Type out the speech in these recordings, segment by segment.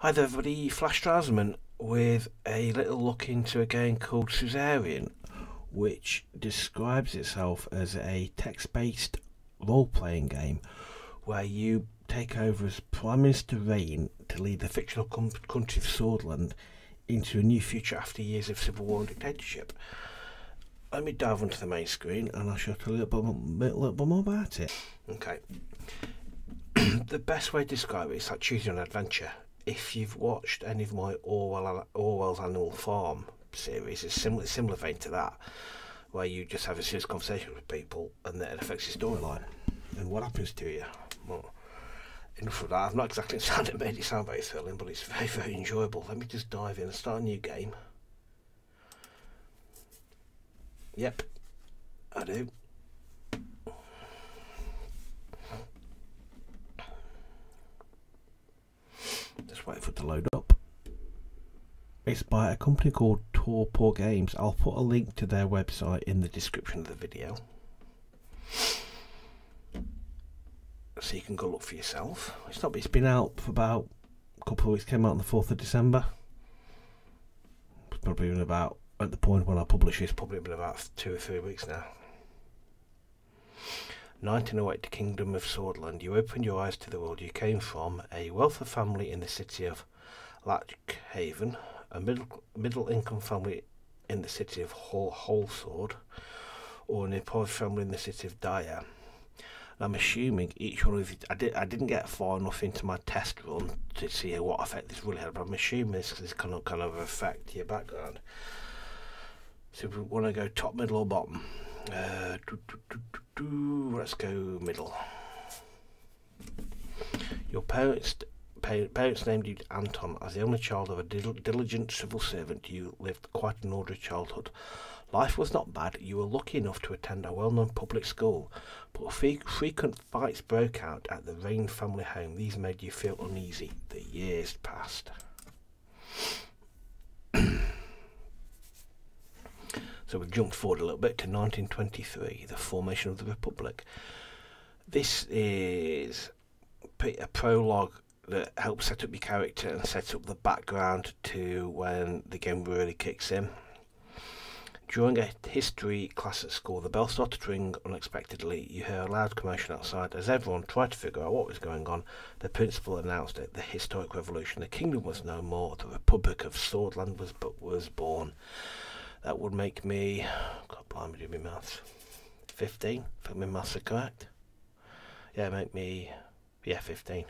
Hi there everybody, Flash Drowsman with a little look into a game called Suzerain, which describes itself as a text-based role-playing game where you take over as Prime Minister Rayne to lead the fictional country of Sordland into a new future after years of civil war and dictatorship. Let me dive onto the main screen and I'll show you a little bit more about it. Okay. The best way to describe it is like choosing an adventure. If you've watched any of my Orwell's Animal Farm series, it's similar vein to that, where you just have a serious conversation with people and then it affects your storyline and what happens to you. Well, enough of that. I've not exactly made it sound very thrilling, but it's very, very enjoyable. Let me just dive in and start a new game. Yep, I do. Just wait for it to load up. It's by a company called Torpor Games. I'll put a link to their website in the description of the video, so you can go look for yourself. It's been out for about a couple of weeks. Came out on the 4th of December. It's probably been about, at the point when I publish this, probably been about 2 or 3 weeks now. 1908, the Kingdom of Sordland. You opened your eyes to the world you came from, a wealthy family in the city of Latchhaven, a middle-income family in the city of Holsword, or an impoverished family in the city of Dyer. I'm assuming each one of you, I didn't get far enough into my test run to see what effect this really had, but I'm assuming this is kind of affect to your background. So we want to go top, middle or bottom. Let's go middle. Your parents named you Anton. As the only child of a diligent civil servant, you lived quite an ordinary childhood. Life was not bad. You were lucky enough to attend a well-known public school, but frequent fights broke out at the Rayne family home. These made you feel uneasy. The years passed. So we've jumped forward a little bit to 1923, the formation of the Republic. This is a prologue that helps set up your character and set up the background to when the game really kicks in. During a history class at school, the bell started to ring unexpectedly. You heard a loud commotion outside. As everyone tried to figure out what was going on, the principal announced it, the historic revolution. The kingdom was no more. The Republic of Sordland was born. That would make me, God blimey, do my maths, 15, if my maths are correct. Yeah, make me, 15.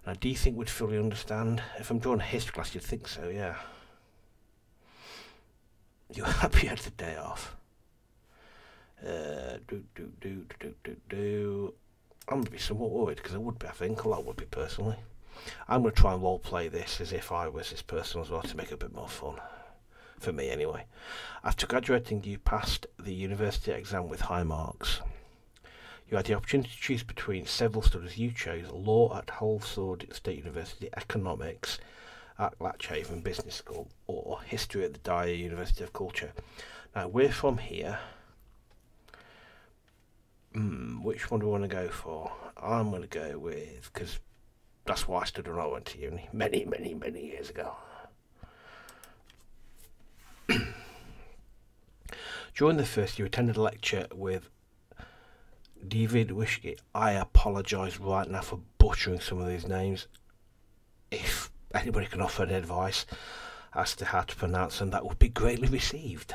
Now, do you think we'd fully understand? If I'm drawing a history class, you'd think so, yeah. You're happy you had the day off. I'm going to be somewhat worried, because I would be, I think, or I would be personally. I'm going to try and role play this as if I was this person as well, to make it a bit more fun. For me anyway. After graduating, you passed the university exam with high marks. You had the opportunity to choose between several studies. You chose law at Holsword State University, economics at Latchhaven Business School, or history at the Dyer University of Culture. Now we're from here. Which one do we want to go for? I'm going to go with, because that's why I studied when I went to uni many years ago. During the first, you attended a lecture with David Wishke. I apologise right now for butchering some of these names. If anybody can offer any advice as to how to pronounce them, that would be greatly received.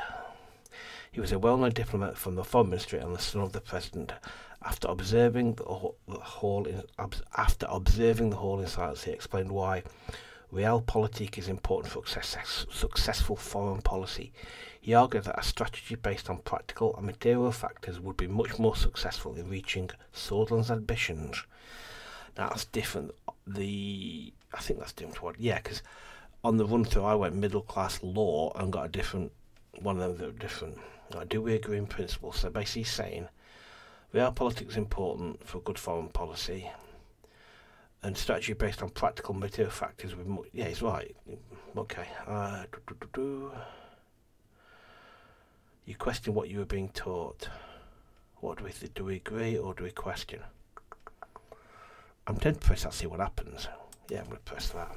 He was a well-known diplomat from the foreign ministry and the son of the president. After observing the hall in silence, he explained why realpolitik is important for successful foreign policy. He argued that a strategy based on practical and material factors would be much more successful in reaching Sordland's ambitions. Now that's different. I think that's different to what, yeah, because on the run through I went middle class law and got a different one of them that were different. Now, do we agree in principle? So basically saying realpolitik is important for good foreign policy, and strategy based on practical material factors with yeah, he's right. Okay. You question what you were being taught. What do we agree or do we question? I'm tempted to press that, see what happens. Yeah, I'm going to press that.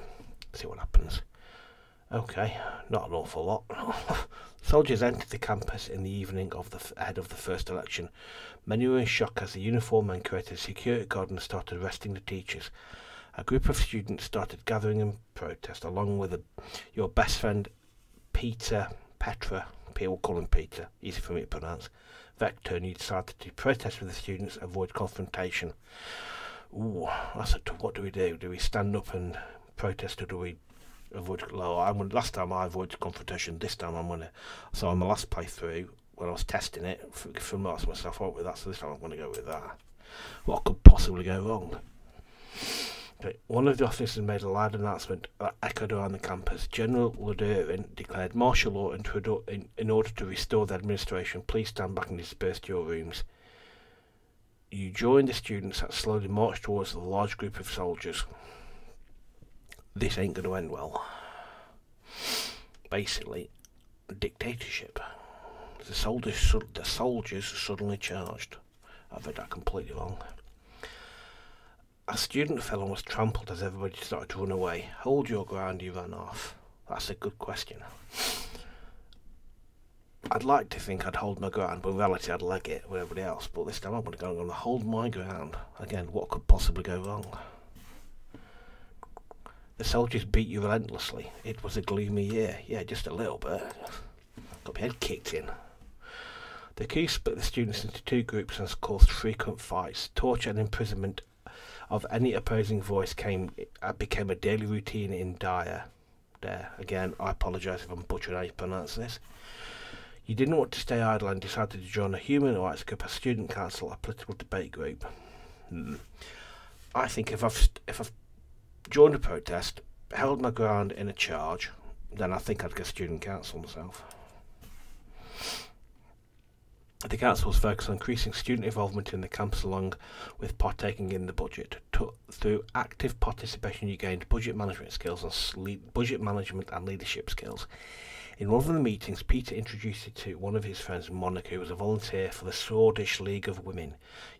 See what happens. Okay, not an awful lot. Soldiers entered the campus in the evening of ahead of the first election. Many were in shock as the uniformed men created a security cordon and started arresting the teachers. A group of students started gathering in protest, along with your best friend Petra, we'll call him Peter, easy for me to pronounce, Vector, and you decided to protest with the students, avoid confrontation. Ooh, what do we do? Do we stand up and protest, or do we avoid? Last time I avoided confrontation, this time I'm going to. So on my last playthrough, when I was testing it, from myself, I went with that, so this time I'm going to go with that. What could possibly go wrong? Okay. One of the officers made a loud announcement that echoed around the campus. General Sordland declared martial law in order to restore the administration. Please stand back and disperse to your rooms. You joined the students that slowly marched towards the large group of soldiers. This ain't going to end well. Basically, dictatorship. The soldiers suddenly charged. I've read that completely wrong. A student fell and was trampled as everybody started to run away. Hold your ground, he ran off. That's a good question. I'd like to think I'd hold my ground, but in reality I'd leg it with everybody else. But this time I'm going to hold my ground. Again, what could possibly go wrong? The soldiers beat you relentlessly. It was a gloomy year. Yeah, just a little bit. Got my head kicked in. The coup split the students into two groups and caused frequent fights. Torture and imprisonment of any opposing voice became a daily routine in Dare. Again, I apologise if I'm butchering how you pronounce this. You didn't want to stay idle and decided to join a human rights group, a student council, a political debate group. I think if I've joined a protest, held my ground in a charge, then I think I'd get student council myself. The council was focused on increasing student involvement in the campus along with partaking in the budget. Through active participation you gained budget management skills and budget management and leadership skills. In one of the meetings, Peter introduced you to one of his friends, Monica, who was a volunteer for the Swordish League of Women.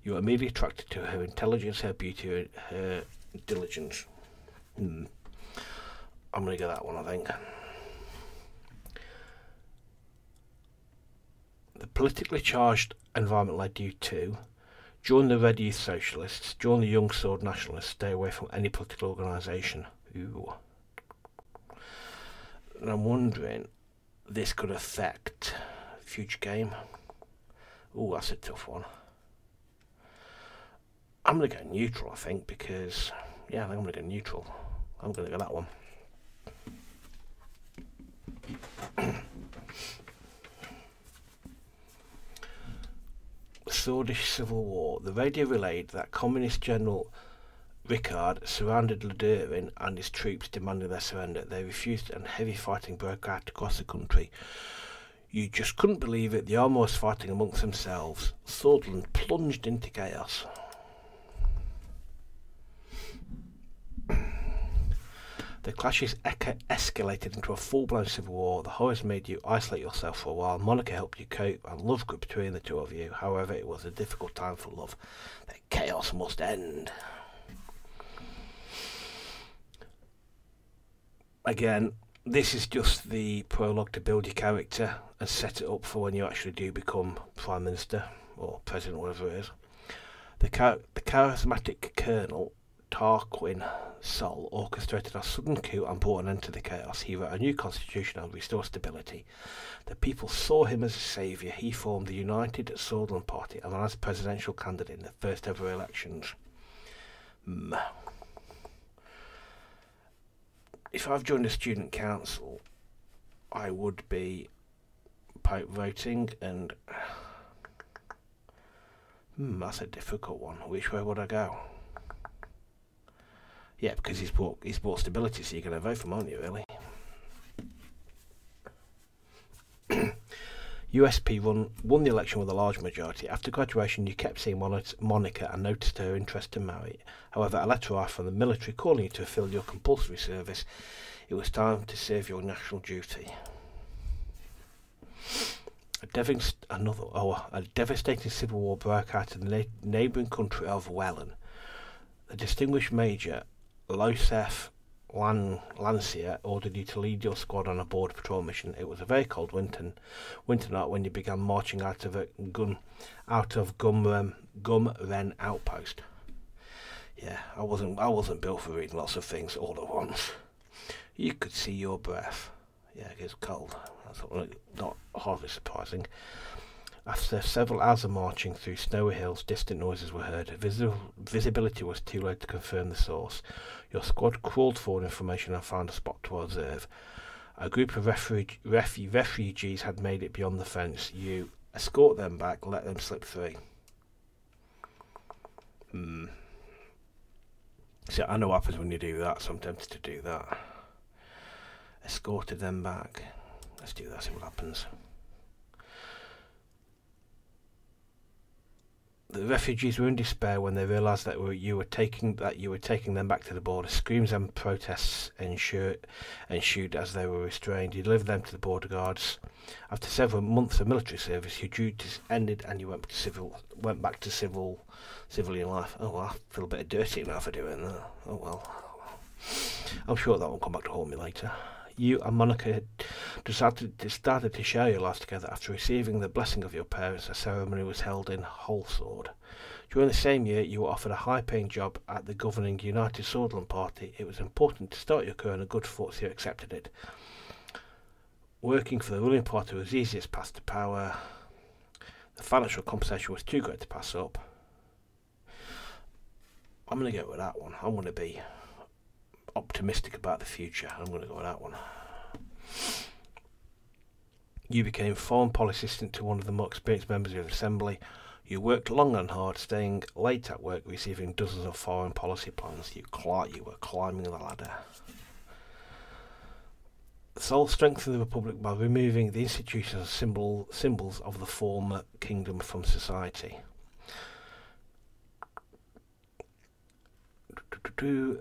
You were immediately attracted to her intelligence, her beauty, and her diligence. I'm going to get that one, I think. The politically charged environment led you to join the Red Youth Socialists, join the Young Sword Nationalists, stay away from any political organisation. Ooh. And I'm wondering, this could affect future game. Ooh, that's a tough one. I'm going to go neutral, I think, because, yeah, I think I'm going to go neutral. I'm going to go that one. Swordish Civil War. The radio relayed that Communist General Ricard surrounded Suzerain and his troops, demanding their surrender. They refused and heavy fighting broke out across the country. You just couldn't believe it. The army was fighting amongst themselves. Sordland plunged into chaos. The clashes escalated into a full-blown civil war. The horrors made you isolate yourself for a while. Monica helped you cope, and love grew between the two of you. However, it was a difficult time for love. The chaos must end. Again, this is just the prologue to build your character and set it up for when you actually do become Prime Minister or President, whatever it is. The charismatic Colonel Tarquin Sol orchestrated a sudden coup and brought an end to the chaos. He wrote a new constitution and restored stability. The people saw him as a saviour. He formed the United Sordland Party and ran as presidential candidate in the first ever elections. If I've joined a student council, I would be voting, and that's a difficult one. Which way would I go? Yeah, because he's brought stability, so you're going to vote for him, aren't you, really? USP won the election with a large majority. After graduation, you kept seeing Monica and noticed her interest to marry. However, a letter arrived from the military calling you to fulfill your compulsory service. It was time to serve your national duty. A devastating civil war broke out in the neighbouring country of Welland. The distinguished Major Losef Lancia ordered you to lead your squad on a border patrol mission. It was a very cold winter night when you began marching out of Gum Ren outpost. Yeah, I wasn't built for reading lots of things all at once. You could see your breath. Yeah, it gets cold. That's not hardly surprising. After several hours of marching through snowy hills, distant noises were heard. Visibility was too low to confirm the source. Your squad crawled forward in formation and found a spot to observe. A group of refugees had made it beyond the fence. You escort them back, let them slip through. So I know what happens when you do that, so I'm tempted to do that. Escorted them back. Let's do that, see what happens. The refugees were in despair when they realised that you were taking them back to the border. Screams and protests ensued as they were restrained. You delivered them to the border guards. After several months of military service, your duties ended and you went back to civilian life. Oh well, I feel a bit dirty now for doing that. Oh well, I'm sure that will come back to haunt me later. You and Monica started to share your lives together. After receiving the blessing of your parents, a ceremony was held in Holsword. During the same year, you were offered a high-paying job at the governing United Sordland Party. It was important to start your career on a good foot, so you accepted it. Working for the ruling party was the easiest path to power. The financial compensation was too great to pass up. I'm going to go with that one. I'm going to be optimistic about the future. I'm going to go with that one. You became foreign policy assistant to one of the more experienced members of the Assembly. You worked long and hard, staying late at work, receiving dozens of foreign policy plans. You were climbing the ladder. Seoul strengthened the Republic by removing the institutions and symbols of the former kingdom from society.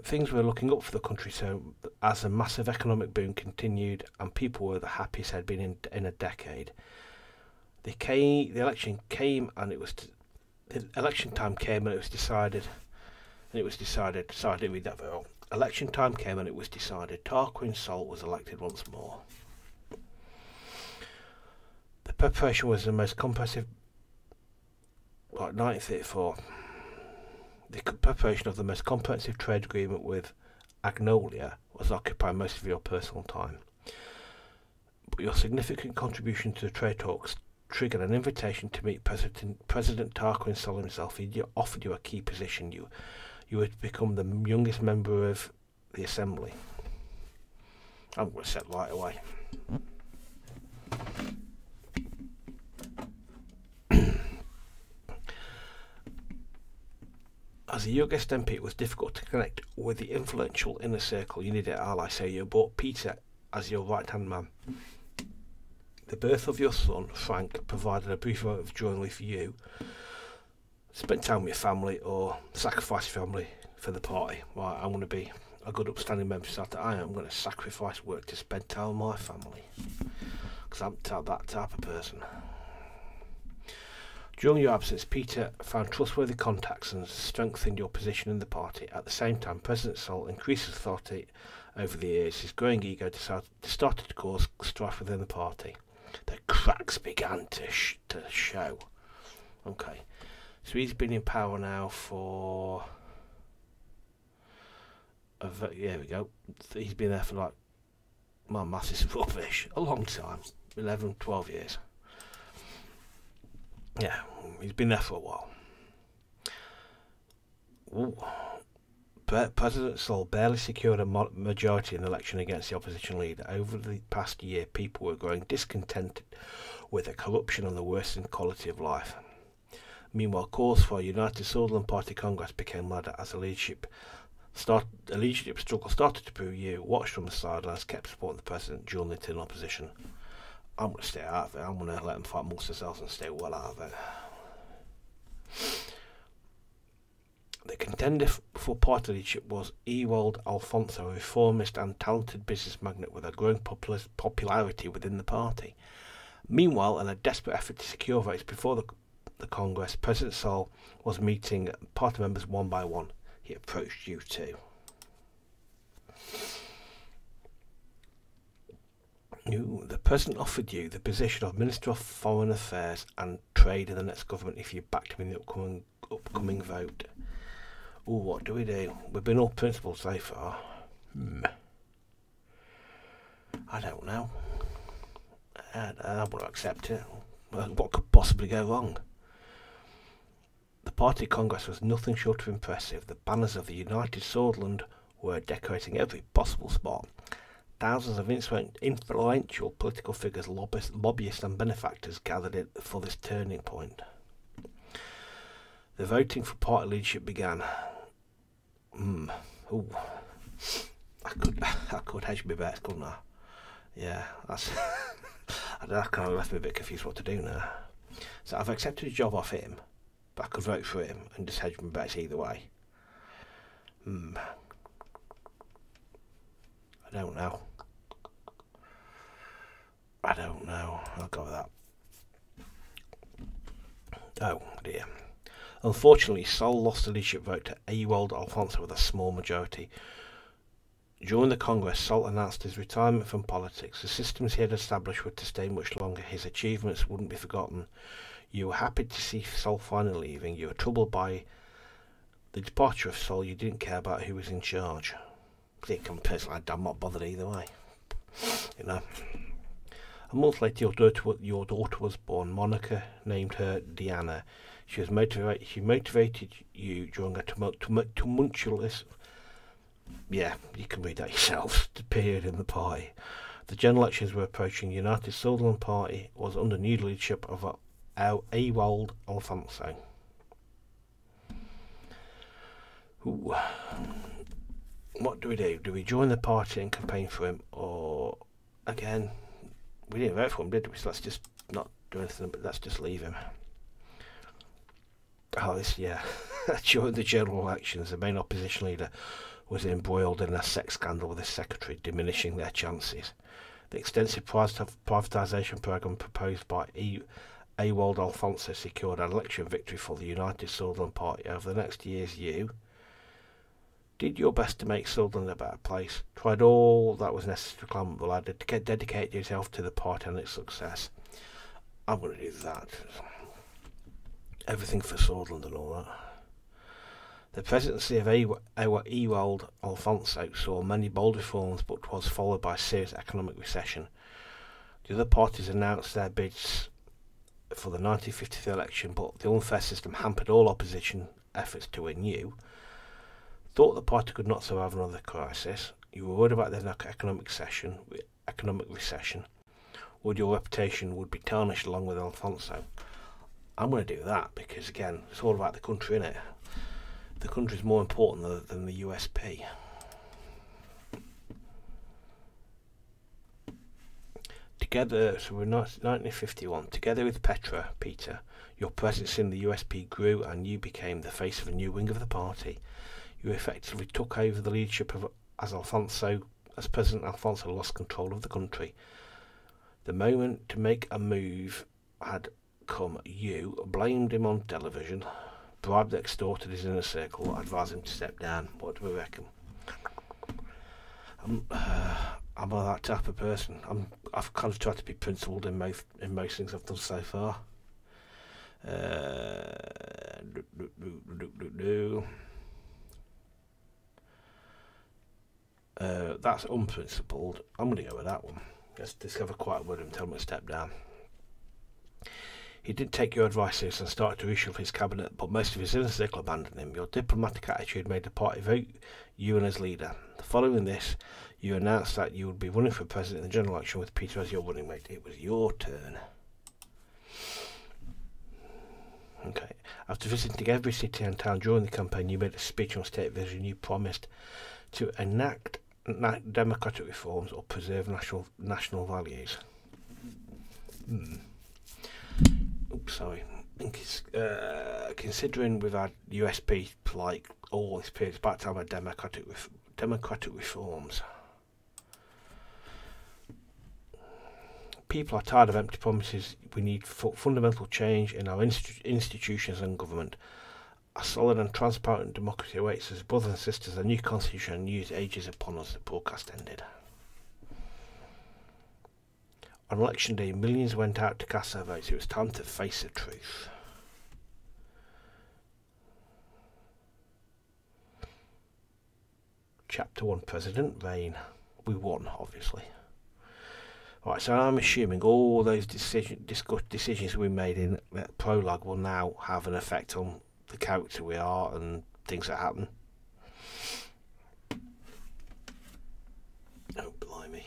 Things were looking up for the country, so as a massive economic boom continued and people were the happiest they'd been in a decade. The election came and it was the election time came and it was decided. Sorry, I didn't read that very well. Election time came and it was decided. Tarquin Sol was elected once more. The preparation was the most comprehensive. 1934. The preparation of the most comprehensive trade agreement with Agnolia was occupying most of your personal time. But your significant contribution to the trade talks triggered an invitation to meet President Tarquin Sol himself. He offered you a key position. You would become the youngest member of the Assembly. I'm going to set right away. As a youngest MP, it was difficult to connect with the influential inner circle. You needed an ally, so you brought Peter as your right-hand man. The birth of your son, Frank, provided a brief moment of joy for you. Spend time with your family or sacrifice your family for the party. Right, I'm going to be a good upstanding member so that I am going to sacrifice work to spend time with my family. Because I'm that type of person. During your absence, Peter found trustworthy contacts and strengthened your position in the party. At the same time, President Sol increased his authority over the years. His growing ego started to cause strife within the party. The cracks began to show. Okay, so he's been in power now for... there we go. He's been there for like... My maths is rubbish. A long time. 11, 12 years. Yeah, he's been there for a while. Ooh. President Sol barely secured a majority in the election against the opposition leader. Over the past year, people were growing discontented with the corruption and the worsened quality of life. Meanwhile, calls for a United Sordland Party Congress became louder as a leadership struggle started to brew. You watched from the sidelines, kept supporting the president during the internal opposition. I'm going to stay out of it. I'm going to let them fight amongst themselves and stay well out of it. The contender for party leadership was Ewald Alfonso, a reformist and talented business magnate with a growing popularity within the party. Meanwhile, in a desperate effort to secure votes before the Congress, President Sol was meeting party members one by one. He approached you too. President offered you the position of Minister of Foreign Affairs and Trade in the next government if you backed him in the upcoming vote. Ooh, what do we do? We've been all principled so far. I don't know. I want to accept it. What could possibly go wrong? The party congress was nothing short of impressive. The banners of the United Sordland were decorating every possible spot. Thousands of influential political figures, lobbyists and benefactors gathered for this turning point. The voting for party leadership began. Ooh. I could hedge my bets, couldn't I? Yeah, that's that kind of left me a bit confused what to do now. So I've accepted a job off him, but I could vote for him and just hedge my bets either way. I don't know. I'll go with that. Oh dear. Unfortunately, Sol lost the leadership vote to Ewald Alfonso with a small majority. During the Congress, Sol announced his retirement from politics. The systems he had established were to stay much longer. His achievements wouldn't be forgotten. You were happy to see Sol finally leaving. You were troubled by the departure of Sol. You didn't care about who was in charge. Personally, I'm not bothered either way. You know. A month later, your daughter was born. Monica named her Diana. She motivated you during a tumultuous, yeah, you can read that yourself, period in the party. The general elections were approaching. United Sordland Party was under new leadership of Ewald Alfonso. Ooh. What do we do? Do we join the party and campaign for him, or again, we didn't vote for him, did we? So let's just not do anything, but let's just leave him. During the general elections, the main opposition leader was embroiled in a sex scandal with his secretary, diminishing their chances. The extensive privatisation programme proposed by Ewald Alfonso secured an election victory for the United Sordland Party. Over the next years, you did your best to make Sordland a better place, tried all that was necessary to climb up the ladder, to dedicate yourself to the party and its success. I'm going to do that. Everything for Sordland and all that. The presidency of Ewald Alfonso saw many bold reforms, but was followed by a serious economic recession. The other parties announced their bids for the 1953 election, but the unfair system hampered all opposition efforts to win you. Thought the party could not survive another crisis. You were worried about the economic recession. Would your reputation would be tarnished along with Alfonso? I'm going to do that because, again, it's all about the country, innit? The country is more important than the USP. Together, so we're not 1951. Together with Peter, your presence in the USP grew, and you became the face of a new wing of the party. You effectively took over the leadership as President Alfonso lost control of the country. The moment to make a move had come. You blamed him on television, bribed, extorted his inner circle, advised him to step down. What do we reckon? I'm that type of person. I've kind of tried to be principled in most things I've done so far. That's unprincipled. I'm going to go with that one. Let's discover quiet word and tell him to step down. He did take your advice seriously and started to reshuffle his cabinet, but most of his inner circle abandoned him. Your diplomatic attitude made the party vote you and as leader. Following this, you announced that you would be running for president in the general election with Peter as your running mate. It was your turn. Okay. After visiting every city and town during the campaign, you made a speech on state vision. You promised to enact democratic reforms or preserve national values. Oops, sorry. Considering we've had USP like all this period, it's about time about democratic reforms. People are tired of empty promises. We need fundamental change in our institutions and government. A solid and transparent democracy awaits us. Brothers and sisters, a new constitution and new age is upon us. The broadcast ended. On election day, millions went out to cast their votes. It was time to face the truth. Chapter 1, President Rayne. We won, obviously. Right, so I'm assuming all those decisions we made in the prologue will now have an effect on the character we are and things that happen. Oh, blimey.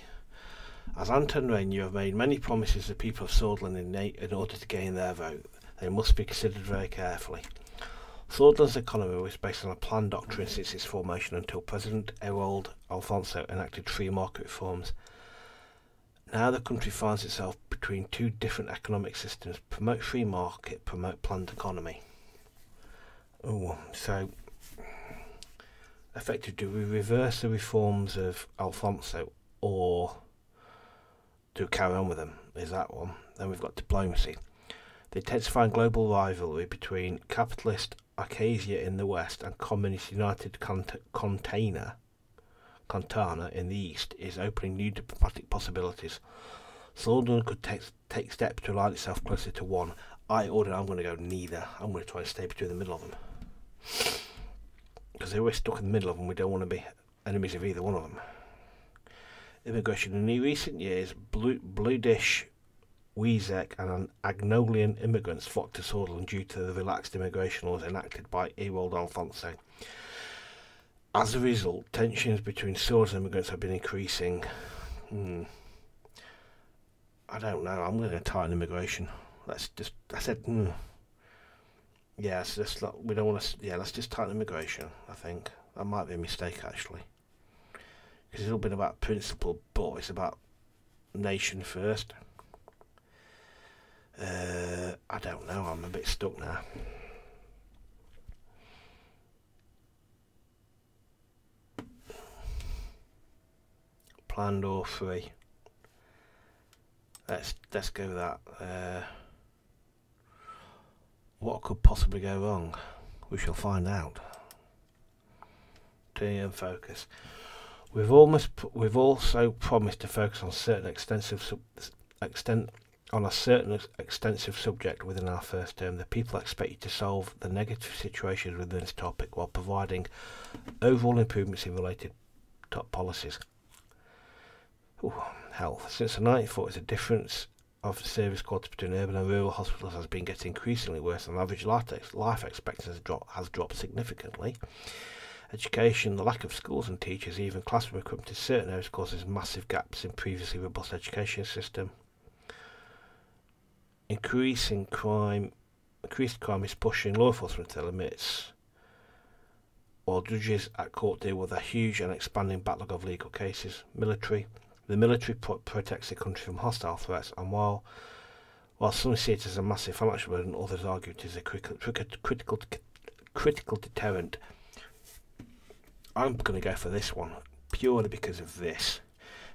As Anton Rayne, you have made many promises to the people of Sordland in order to gain their vote. They must be considered very carefully. Sordland's economy was based on a planned doctrine since its formation until President Errold Alfonso enacted free market reforms. Now the country finds itself between two different economic systems: promote free market, promote planned economy. Oh, so effectively, do we reverse the reforms of Alfonso or do we carry on with them? Is that one? Then we've got diplomacy. The intensifying global rivalry between capitalist Acacia in the west and communist United Contana in the east is opening new diplomatic possibilities. Sordland could take steps to align itself closer to one. I'm going to go neither. I'm going to try and stay between the middle of them. Because they're always stuck in the middle of them. We don't want to be enemies of either one of them. Immigration. In the recent years, Bluedish, Wezek and Agnolian immigrants flocked to Sordland due to the relaxed immigration laws enacted by Errold Alfonso. As a result, tensions between Sordland immigrants have been increasing. I don't know. I'm going to tighten immigration. Yeah, we don't want to. Yeah, let's just tighten immigration. I think that might be a mistake actually, because it's all been about principle, but it's about nation first. I don't know. I'm a bit stuck now. Planned or free? Let's go with that. What could possibly go wrong? We shall find out. Turn and focus. We've also promised to focus on a certain extensive subject within our first term. The people expect you to solve the negative situations within this topic while providing overall improvements in related top policies. Health. Since the 1940s, the difference of service quality between urban and rural hospitals has been getting increasingly worse, and average life expectancy has dropped significantly. Education, the lack of schools and teachers, even classroom equipment in certain areas causes massive gaps in previously robust education system. Increased crime is pushing law enforcement to limits, while judges at court deal with a huge and expanding backlog of legal cases. The military protects the country from hostile threats, and while some see it as a massive financial burden, others argue it is a critical deterrent. I'm going to go for this one, purely because of this.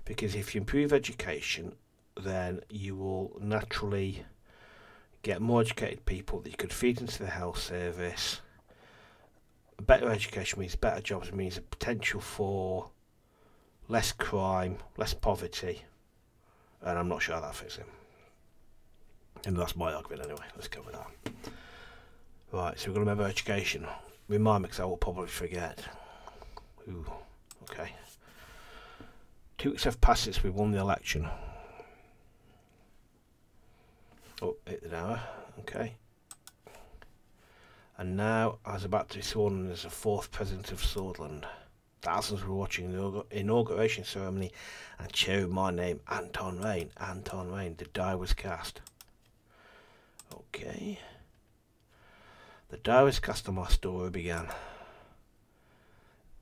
Because if you improve education, then you will naturally get more educated people that you could feed into the health service. Better education means better jobs, means a potential for less crime, less poverty, and I'm not sure how that fits in. And that's my argument anyway. Let's go with that. Right, so we're going to remember education. Remind me, because I will probably forget. Ooh, okay. 2 weeks have passed since we won the election. Oh, hit the hour. Okay. And now I was about to be sworn in as the 4th president of Sordland. Thousands were watching the inauguration ceremony and cheering my name, Anton Rayne. Anton Rayne. The die was cast. Okay. The die was cast and my story began.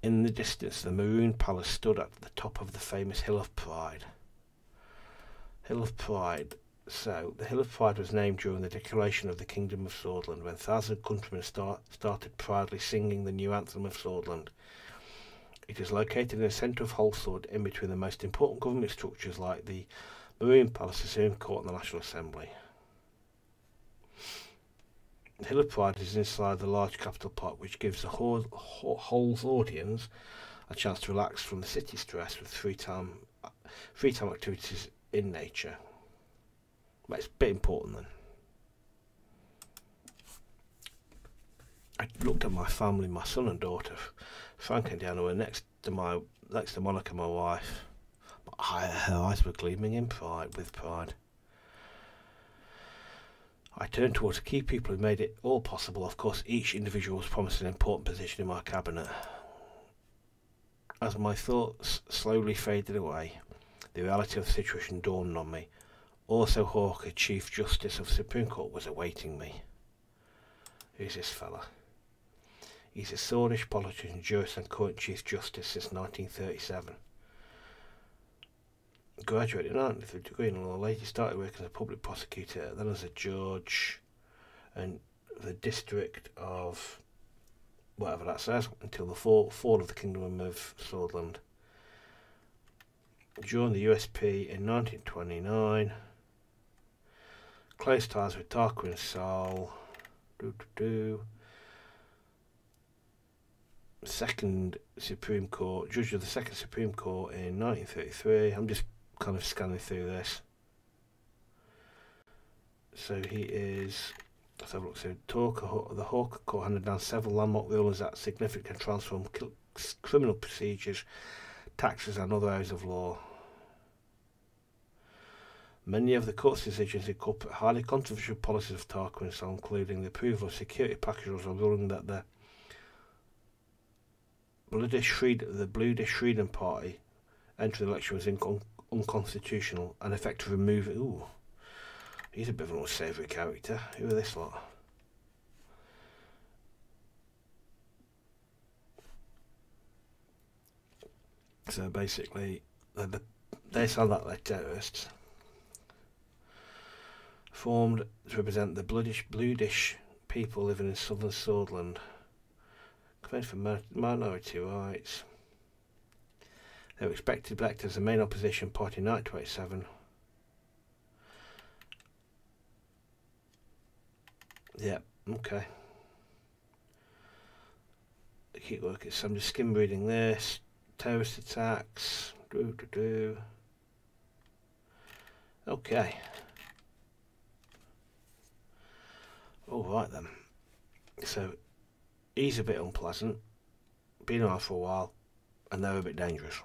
In the distance, the Maroon Palace stood at the top of the famous Hill of Pride. Hill of Pride. So, the Hill of Pride was named during the declaration of the Kingdom of Sordland, when thousands of countrymen started proudly singing the new anthem of Sordland. It is located in the centre of Holsord, in between the most important government structures like the Maroon Palace, the Supreme Court and the National Assembly. The Hill of Pride is inside the large Capital Park, which gives the whole audience a chance to relax from the city stress with free time activities in nature. But it's a bit important then. I looked at my family, my son and daughter, Frank and Diana, were next to Monica, my wife. Her eyes were gleaming with pride. I turned towards the key people who made it all possible. Of course, each individual was promised an important position in my cabinet. As my thoughts slowly faded away, the reality of the situation dawned on me. Also, Hawker, Chief Justice of the Supreme Court, was awaiting me. Who's this fella? He's a Swedish politician, jurist and current Chief Justice since 1937. Graduated in art with a degree in law, later started working as a public prosecutor, then as a judge in the district of whatever that says, until the fall of the Kingdom of Sordland. Joined the USP in 1929. Close ties with Tarquin Sol. Second Supreme Court, judge of the Second Supreme Court in 1933. I'm just kind of scanning through this. So he is, let's have a look. So the Hawker Court handed down several landmark rulings that significantly transformed criminal procedures, taxes and other areas of law. Many of the court's decisions incorporate highly controversial policies of Tarquin, including the approval of security packages or ruling that the Bluish Freedom Party entering the election was unconstitutional and effective removal. Ooh, he's a bit of an unsavoury character. Who are this lot? So basically, they sound like they're terrorists. Formed to represent the Bluish people living in southern Sordland. Claimed for minority rights. They were expected to be elected as the main opposition party in 1927. Yeah, okay. Keep working. So I'm just skim reading this. Terrorist attacks. Okay. Alright then. So he's a bit unpleasant. Been around for a while. And they're a bit dangerous.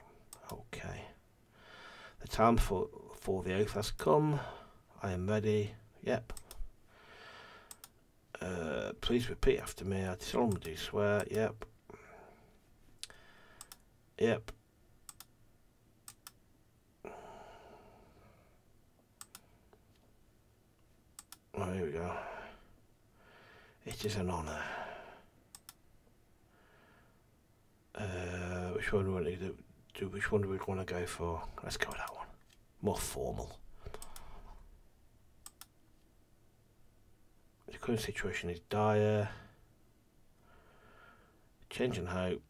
Okay. The time for the oath has come. I am ready. Yep. Please repeat after me. I solemnly do swear. Yep. Yep. Oh, here we go. It is an honour. Which one do we want to do? Which one do we want to go for? Let's go with that one. More formal. The current situation is dire. Change and hope.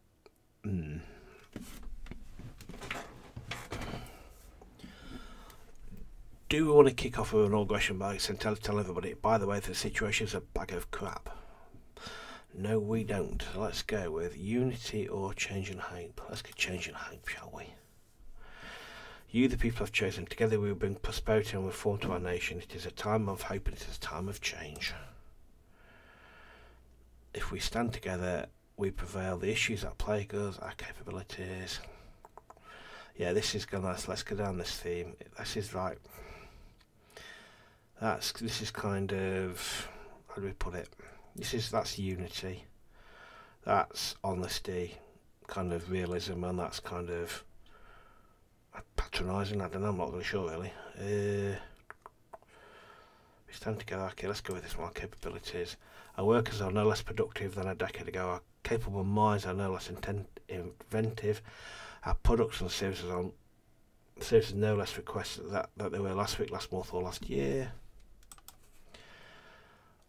Do we want to kick off with an aggression by and tell everybody, by the way, the situation is a bag of crap? No, we don't. Let's go with unity or change and hope. Let's get change and hope, shall we? You, the people, have chosen. Together we will bring prosperity and reform to our nation. It is a time of hope and it is a time of change. If we stand together, we prevail. The issues that plague us, our capabilities. Yeah, this is gonna. Let's go down this theme. This is right. This is kind of, how do we put it? That's unity, that's honesty, kind of realism, and that's kind of patronising. I don't know, I'm not really sure really. We stand together. Okay, let's go with this one. Capabilities. Our workers are no less productive than a decade ago. Our capable minds are no less inventive. Our products and services no less requested that they were last week, last month or last year.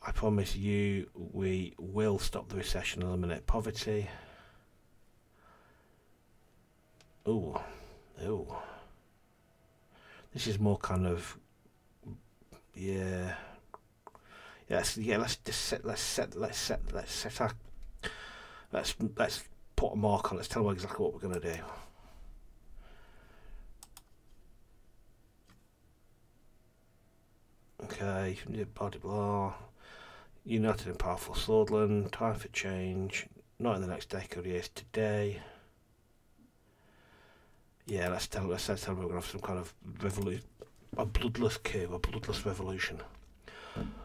I promise you we will stop the recession and eliminate poverty. Ooh. This is more kind of, yeah. Let's put a mark on it. Let's tell them exactly what we're going to do. Okay, blah blah blah. United and powerful Sordland, time for change. Not in the next decade, years today. Yeah, let's tell we're going to have some kind of revolution, a bloodless coup, a bloodless revolution.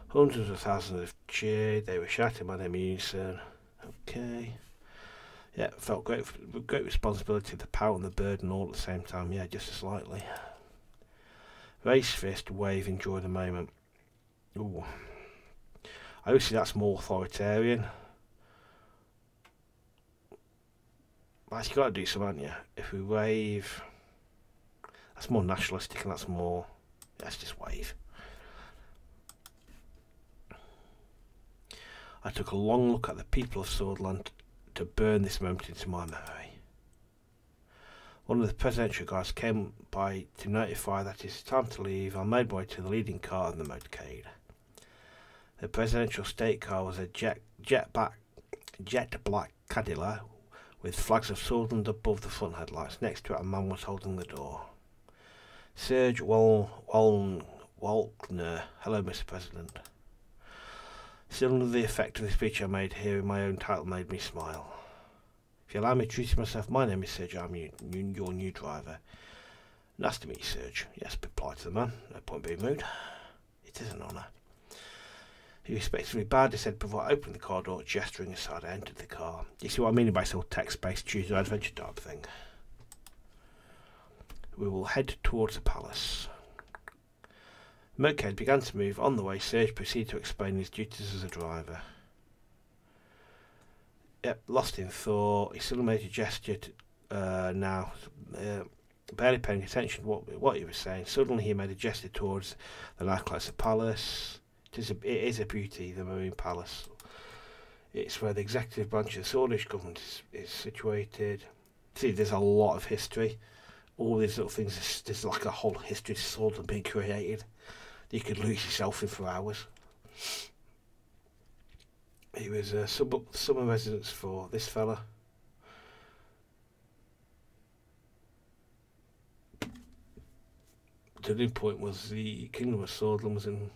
Hundreds of thousands have cheered. They were shouting my name is Suzerain. Okay. Yeah, felt great responsibility, the power and the burden all at the same time. Yeah, just slightly. Race fist, wave, enjoy the moment. Ooh. Obviously that's more authoritarian. But you got to do something, haven't you? If we wave, that's more nationalistic, and that's more. Let's just wave. I took a long look at the people of Sordland to burn this moment into my memory. One of the presidential guards came by to notify that it's time to leave. I made my way to the leading car in the motorcade. The presidential state car was a jet black Cadillac with flags of Sordland above the front headlights. Next to it, a man was holding the door. Serge Walkner. Hello, Mr. President. Still under the effect of the speech I made, hearing my own title made me smile. If you allow me to introduce myself, my name is Serge. I'm your new driver. Nice to meet you, Serge. Yes, replied to the man. No point being rude. It is an honour. He respectfully bowed his head before opening the car door, gesturing aside. I entered the car. You see what I mean by sort of text-based choose your adventure type thing? We will head towards the palace. The motorcade began to move. On the way, Serge proceeded to explain his duties as a driver. Yep, lost in thought. He suddenly made a gesture now, barely paying attention to what he was saying. Suddenly he made a gesture towards the nightclubs of the palace. It is a beauty, the Marine Palace. It's where the executive branch of the Swedish government is situated. See, there's a lot of history. All these little things, there's like a whole history sort of being created. You could lose yourself in for hours. He was a summer residence for this fella. The new point was the Kingdom of Sordland was in.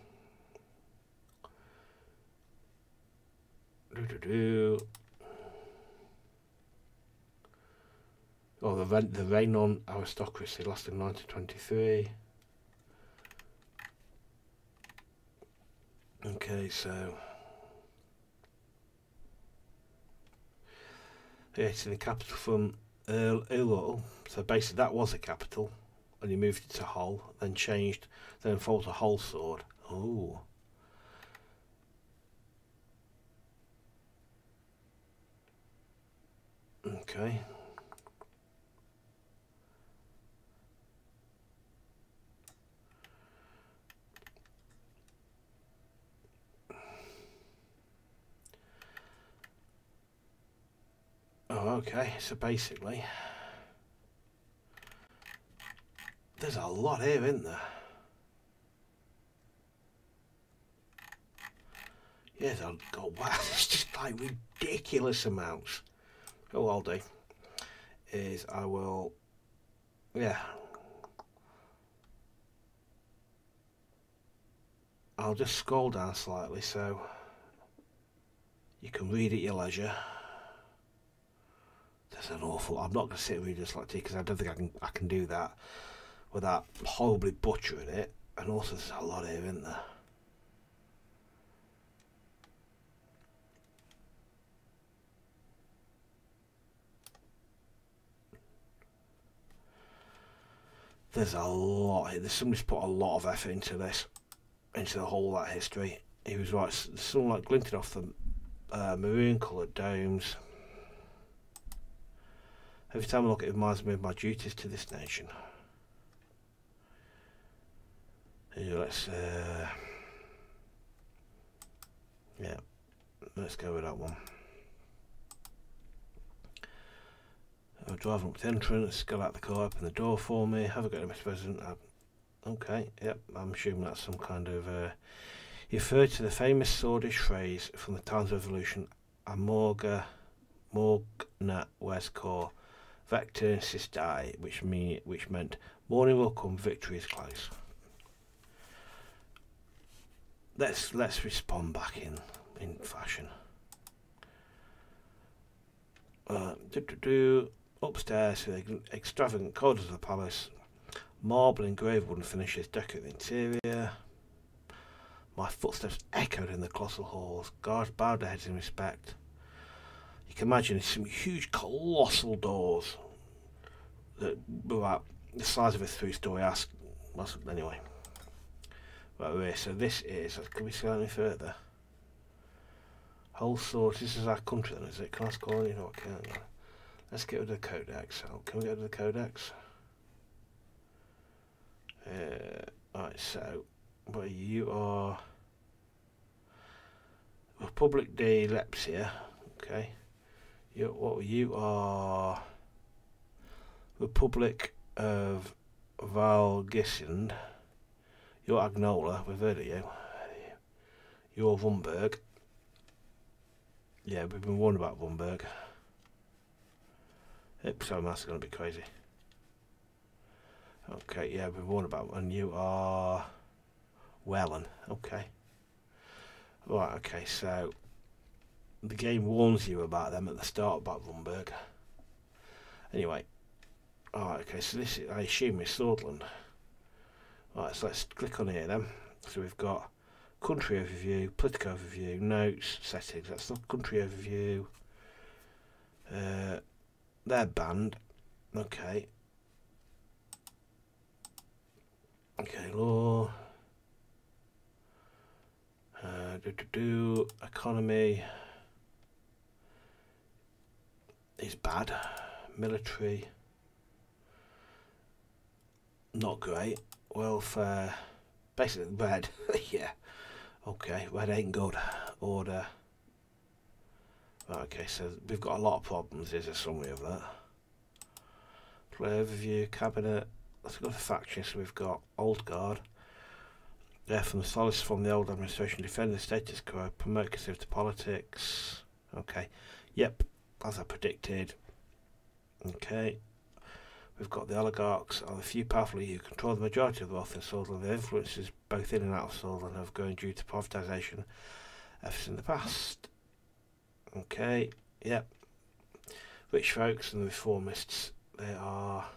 Oh, the reign on aristocracy lasted 1923. Okay, so yeah, it's in the capital from Earl. So basically, that was a capital, and he moved it to Hull, then changed, then fought a Hull sword. Oh. Okay. Oh, okay. So basically, there's a lot here, isn't there? Yes, oh wow, it's just like ridiculous amounts. Oh, what I'll do is I will, yeah, I'll just scroll down slightly so you can read at your leisure. There's an awful. I'm not going to sit and read this like because I don't think I can do that without horribly butchering it. And also, there's a lot here, isn't there? There's a lot here. Somebody's put a lot of effort into this, into the whole of that history. He was right. Something like glinted off the maroon-coloured domes. Every time I look, it reminds me of my duties to this nation. Here, let's yeah, let's go with that one. I'm driving up to the entrance, go out the car, open the door for me. Have a go, Mr. President. Okay, yep, I'm assuming that's some kind of. He referred to the famous Swedish phrase from the times of revolution, "Amorga, morgna Westcor, vector insistai," which meant morning will come, victory is close. let's respond back in fashion. Upstairs to the extravagant corridors of the palace, marble engraved wooden finishes decorate the interior. My footsteps echoed in the colossal halls. Guards bowed their heads in respect. You can imagine some huge colossal doors that were about the size of a 3-story house. Anyway. Right, so this is, can we see any further? Whole source, this is our country then, is it? Can I score any? No, I can't. Let's get rid of the codex. Can we get rid of the codex? Right, so, but you are Republic de Lepsia, okay. You are Republic of Valgisland. You're Agnola, we've heard of you. You're Vumberg. Yeah, we've been warned about Vumberg. So that's going to be crazy. Okay, yeah, we've been warned about, and you are Wellen. Okay. Right, okay, so the game warns you about them at the start about Vumberg. Anyway. Alright, okay, so this is, I assume, is Sordland. Right, so let's click on here then. So we've got country overview, political overview, notes, settings. That's the country overview. They're banned. Okay. Okay, law. Economy is bad. Military, not great. Welfare, basically red. Yeah. Okay, red ain't good. Order. Right, okay, so we've got a lot of problems. Here's a summary of that. Play overview, cabinet. Let's go for factions. So we've got Old Guard. They're from the solace from the old administration, defend the status quo, promote conservative politics. Okay. Yep, as I predicted. Okay. We've got the oligarchs are the few powerful who control the majority of the wealth in Sordland. Their influences both in and out of Sordland have grown due to privatisation efforts in the past. Okay, yep. Rich folks and the reformists, they are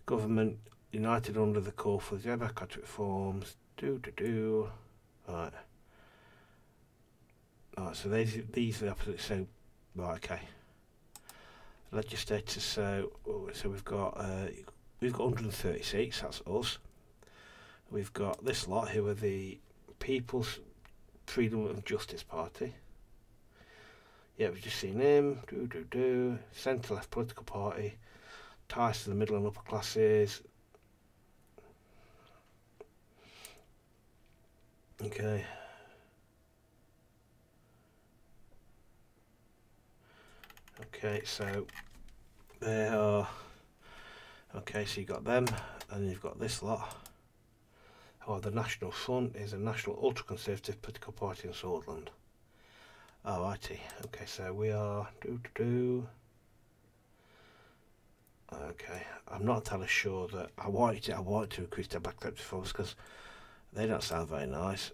government united under the call for the democratic reforms. Right. Alright, so these are the opposite. So, right, okay. Legislators, so we've got 130 seats, that's us. We've got this lot who are the People's Freedom and Justice Party. Yeah, we've just seen him. Centre left political party. Ties to the middle and upper classes. Okay. Okay, so they are. Okay, so you got them, and you've got this lot. Oh, the National Front is a national ultra-conservative political party in Sordland. Oh, righty. Okay, so we are. Okay, I'm not entirely sure that I wanted to increase their backup performance because they don't sound very nice,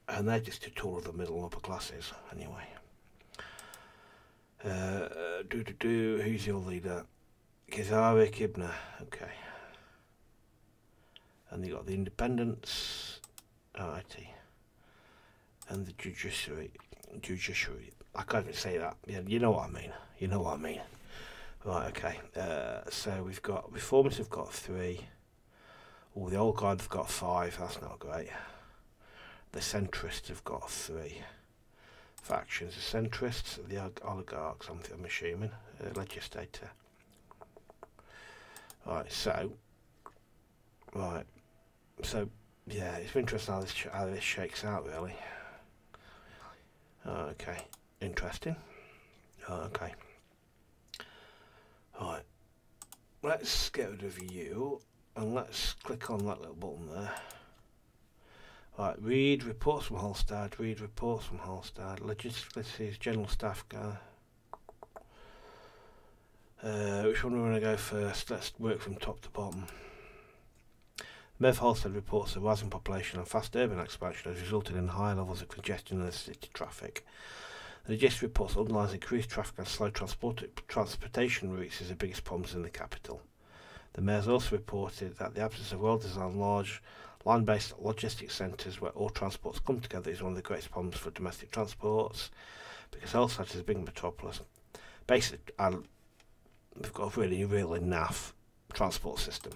and they're just a tool of the middle and upper classes anyway. Who's your leader? Kizari Kibna. Okay. And you got the independents. Alrighty. And the judiciary. I can't even say that. Yeah, you know what I mean. You know what I mean. Right, okay. So we've got reformers have got 3. Oh, the old guard have got 5. That's not great. The centrists have got 3. Factions, the centrists, the oligarchs, I'm assuming, legislator. Right, so yeah, it's interesting how this shakes out, really. Okay, interesting. Okay. Right, let's get rid of you, and let's click on that little button there. Right, read reports from Hallstatt, legislatives, general staff guy. Which one are we going to go first? Let's work from top to bottom. Merv Halstead reports the rising population and fast urban expansion has resulted in high levels of congestion in the city traffic. The register reports underlines increased traffic and slow transportation routes as the biggest problems in the capital. The mayor's also reported that the absence of well-designed large line-based logistics centres where all transports come together is one of the greatest problems for domestic transports, because Halstead is a big metropolis. Basically, we've got a really naff transport system.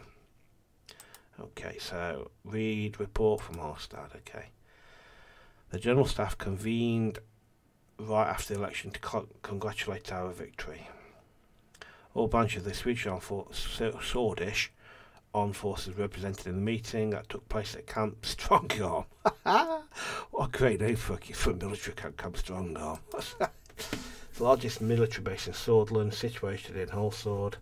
Okay, so read report from Halstead. Okay, the general staff convened right after the election to congratulate our victory. All branches of the Swedish Swedish Armed Forces represented in the meeting that took place at Camp Strongarm. What a great name for a military camp, Camp Strongarm. The largest military base in Sordland, situated in Halsord.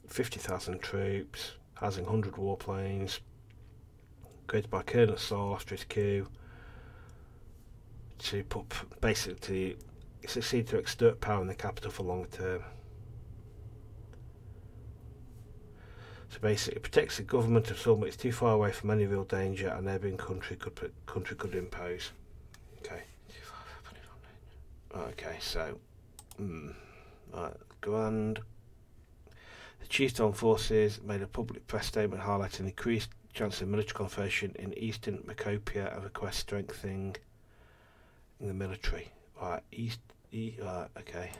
50,000 troops, housing 100 warplanes, created by Colonel Saul after his coup, to basically succeed to exert power in the capital for longer term. So basically, it protects the government of someone it's too far away from any real danger a neighbouring country could impose. Okay. Okay, so right, grand. The Chief Armed Forces made a public press statement highlighting increased chance of military confrontation in eastern Macopia and request strengthening in the military. Right, okay.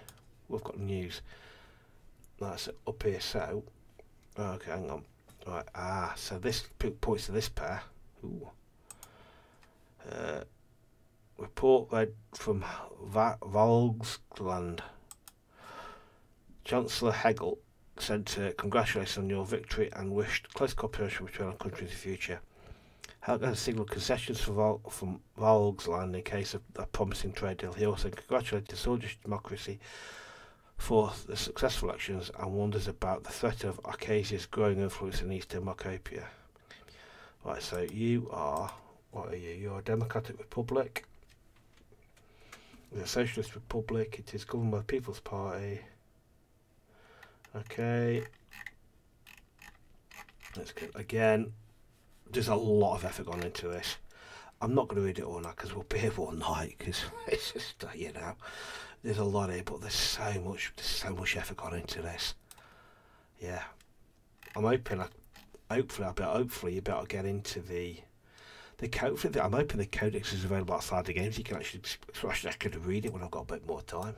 We've got news. That's up here, so okay, hang on. Right, so this points to this pair. Ooh. Report read from Volksland. Chancellor Hegel sent congratulations on your victory and wished close cooperation between our countries in the future. Hegel has signalled concessions from Volksland in case of a promising trade deal. He also congratulated the Swedish democracy for the successful elections and wonders about the threat of Abkhazia's growing influence in eastern Macopia. Right, so you are, what are you? You're a Democratic Republic. The Socialist Republic. It is governed by the People's Party. Okay. Let's go again. There's a lot of effort gone into this. I'm not going to read it all now because we'll be here all night. Because it's just you know, there's a lot here, but there's so much effort gone into this. Yeah, I'm hoping. Hopefully you'll be able to get into the code. I'm hoping the codex is available outside the games. You can actually I could read it when I've got a bit more time.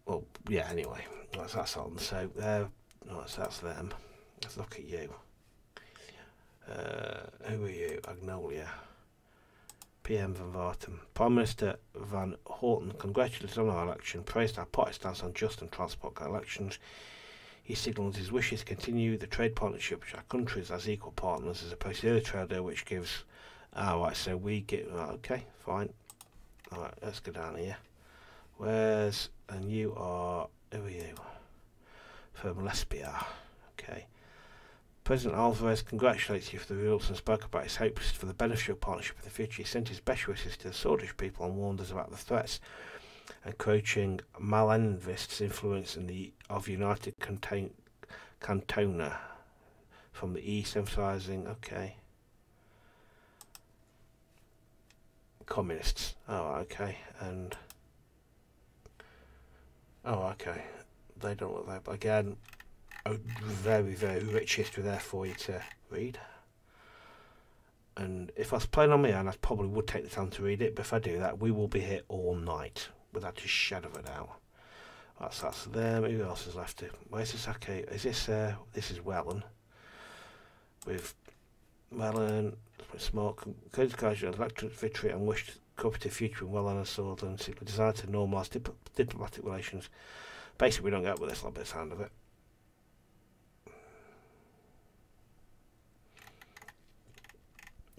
Well, yeah. Anyway, that's on. So so that's them. Let's look at you. Who are you? Agnolia. PM Van Varten. Prime Minister Van Horten congratulated on our election, praised our party stance on just and transparent elections. He signalled his wishes to continue the trade partnership with our countries as equal partners, as opposed to the other trade deal, which gives. Right, so we get. Okay, fine. Alright, let's go down here. And you are. Who are you? From Lesbia. Okay. President Alvarez congratulates you for the results and spoke about his hopes for the beneficial partnership in the future. He sent his best wishes to the Swedish people and warned us about the threats encroaching Malenvist's influence of United Cantona from the east, emphasising communists. Okay, and okay, they don't look that. But again, a very rich history there for you to read. And if I was playing on my own, I probably would take the time to read it. But if I do that, we will be here all night without a shadow of a doubt. Right, so that's them. Who else is left? Where's this? Okay, is this? This is Welland. With Welland, smart, congratulations on electoral victory and wished cooperative future in Welland and Sordland. Simply designed to normalise diplomatic relations. Basically, we don't get up with this little bit of sound of it.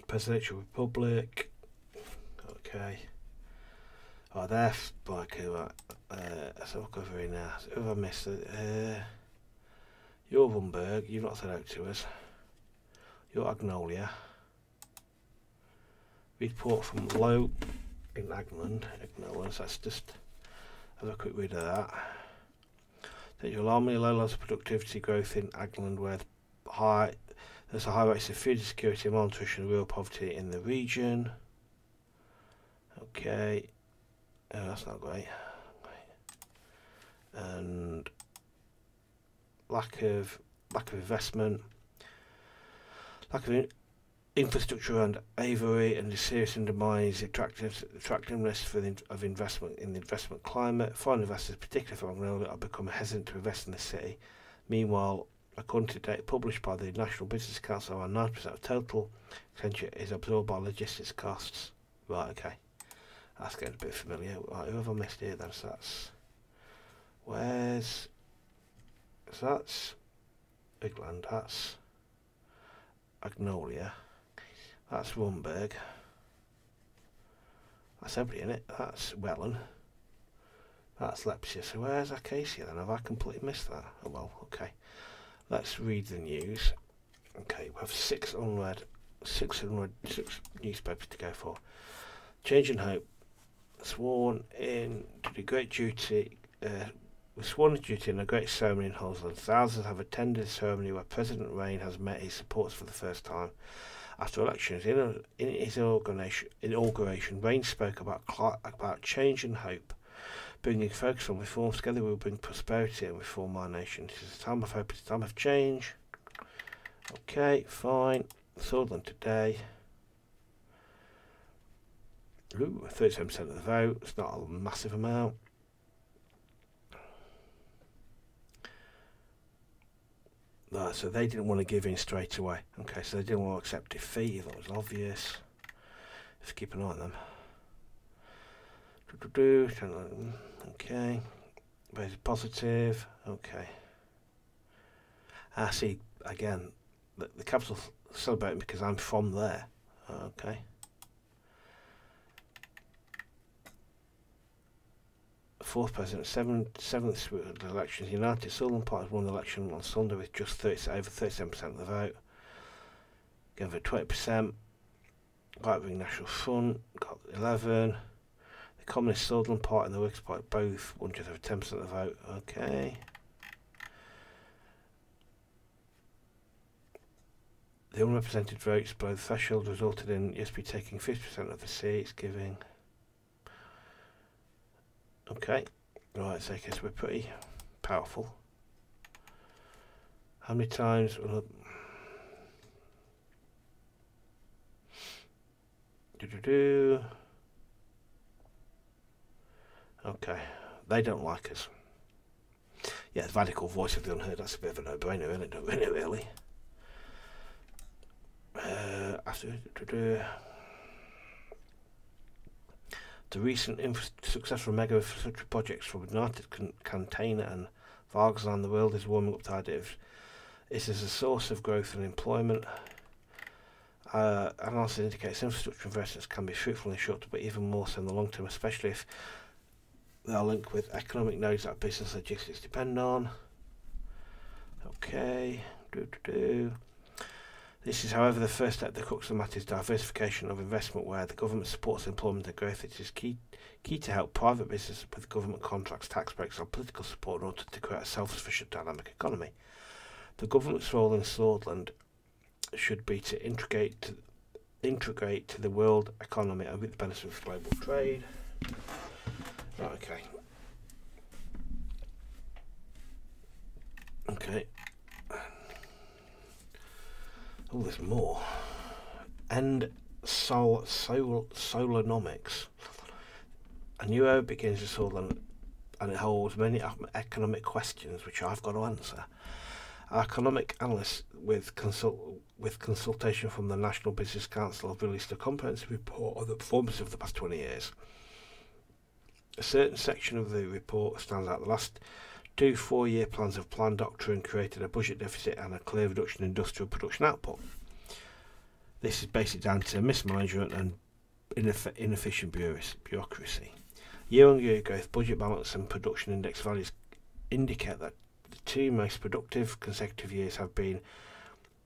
Presidential Republic. Okay. Oh, they're like let's look over here now. So who have I missed? You're Rumberg. You've not said out to us. You're Agnolia. Report from Low in Agland. Ignorance. Let's just have a quick read of that. That you'll alarmingly low levels of productivity growth in Agland, where there's a high rates of food insecurity, malnutrition, and real poverty in the region. Okay, that's not great. And lack of investment, lack of infrastructure around Avery, and the serious undermines the attractiveness of investment in the investment climate. Foreign investors, particularly from England, are becoming hesitant to invest in the city. Meanwhile, according to data published by the National Business Council, around 9% of total expenditure is absorbed by logistics costs. Right, okay. That's getting a bit familiar. Right, who have I missed here then? So that's Bigland, that's Agnolia, that's Rumberg, that's everybody in it, that's Welland, that's Lepsia. So where's Acacia then? Have I completely missed that? Oh well, okay. Let's read the news. Okay, we have six newspapers to go for. Change and Hope, sworn in to do great duty, was sworn into duty in a great ceremony in Sordland. Thousands have attended the ceremony where President Rayne has met his supporters for the first time. After elections, in his inauguration, Rayne spoke about change and hope, bringing focus on reforms. Together we will bring prosperity and reform our nation. This is a time of hope, it's a time of change. Okay, fine. Sordland today. Ooh, 37% of the vote. It's not a massive amount. Right, so they didn't want to give in straight away. Okay, so they didn't want to accept defeat. That was obvious. Let's keep an eye on them. Okay. Very positive. Okay. I see, again, the capital celebrating because I'm from there. Okay. Fourth president, seventh elections. United Sordland Party won the election on Sunday with just over 37% of the vote. Again for 20%. Right-wing National Front got 11. The Communist Sordland Party and the Workers' Party both won just over 10% of the vote. Okay. The unrepresented votes below the threshold resulted in USP taking 50% of the seats, giving. Okay, right, so I guess we're pretty powerful. How many times? Okay, they don't like us. Yeah, the radical voice of the unheard, that's a bit of a no-brainer, isn't it? Really. The recent successful mega infrastructure projects from United Container and Vargasland, the world is warming up to idea of this is a source of growth and employment. Analysis indicates infrastructure investments can be fruitful in the short term, but even more so in the long term, especially if they are linked with economic nodes that business logistics depend on. Okay. This is, however, the first step. The crux of the matter is diversification of investment, where the government supports employment and growth. It is key to help private business with government contracts, tax breaks, or political support in order to create a self-sufficient dynamic economy. The government's role in Sordland should be to integrate to the world economy and with the benefits of global trade. Right, okay. Okay. Oh, there's more. End Solonomics. A new era begins in Sordland, and it holds many economic questions which I've got to answer. Our economic analysts, with consultation from the National Business Council, have released a comprehensive report on the performance of the past 20 years. A certain section of the report stands out. The last 2 4-year plans of planned doctrine created a budget deficit and a clear reduction in industrial production output. This is basically down to mismanagement and inefficient bureaucracy. Year-on-year growth, budget balance and production index values indicate that the 2 most productive consecutive years have been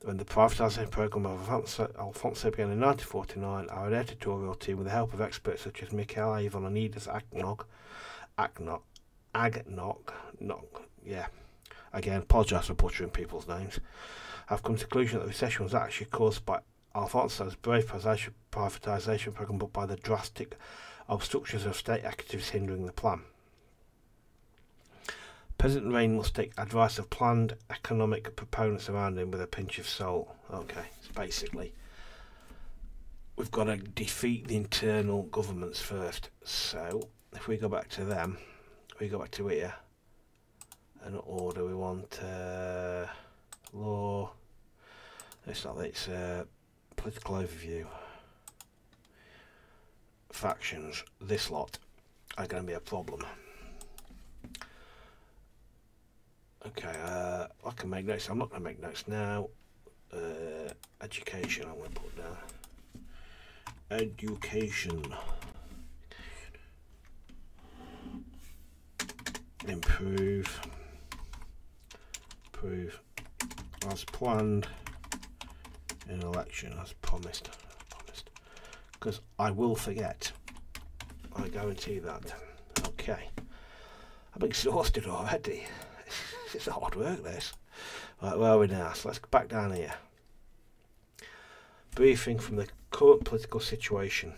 when the privatisation programme of Alfonso began in 1949. Our editorial team, with the help of experts such as Mikhail Ivanides again, apologise for butchering people's names, have come to the conclusion that the recession was actually caused by Alfonso's brave privatisation programme, but by the drastic obstructions of state activities hindering the plan. President Rayne must take advice of planned economic proponents around him with a pinch of salt. Okay, so basically, we've got to defeat the internal governments first. So, if we go back to them, we go back to here, and order, we want law. It's not that, it's political overview. Factions, this lot are going to be a problem. Okay, I can make notes. I'm not going to make notes now. Education, I'm going to put down. Education. Improve. As planned. In election, as promised. Because I will forget. I guarantee that. Okay. I'm exhausted already. It's hard work, this. Right, where are we now? So let's go back down here. Briefing from the current political situation.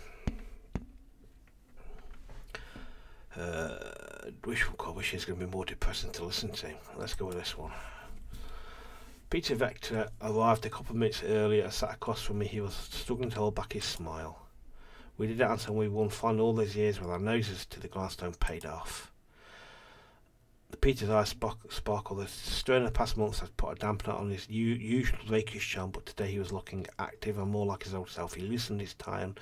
Which is going to be more depressing to listen to. Let's go with this one. Peter Vector arrived a couple of minutes earlier and sat across from me. He was struggling to hold back his smile. We did it, Anton. We won fun all those years with our noses to the grindstone paid off. Peter's eyes sparkled. The strain of the past months had put a dampener on his usual rakish charm, but today he was looking active and more like his old self. He loosened his tie and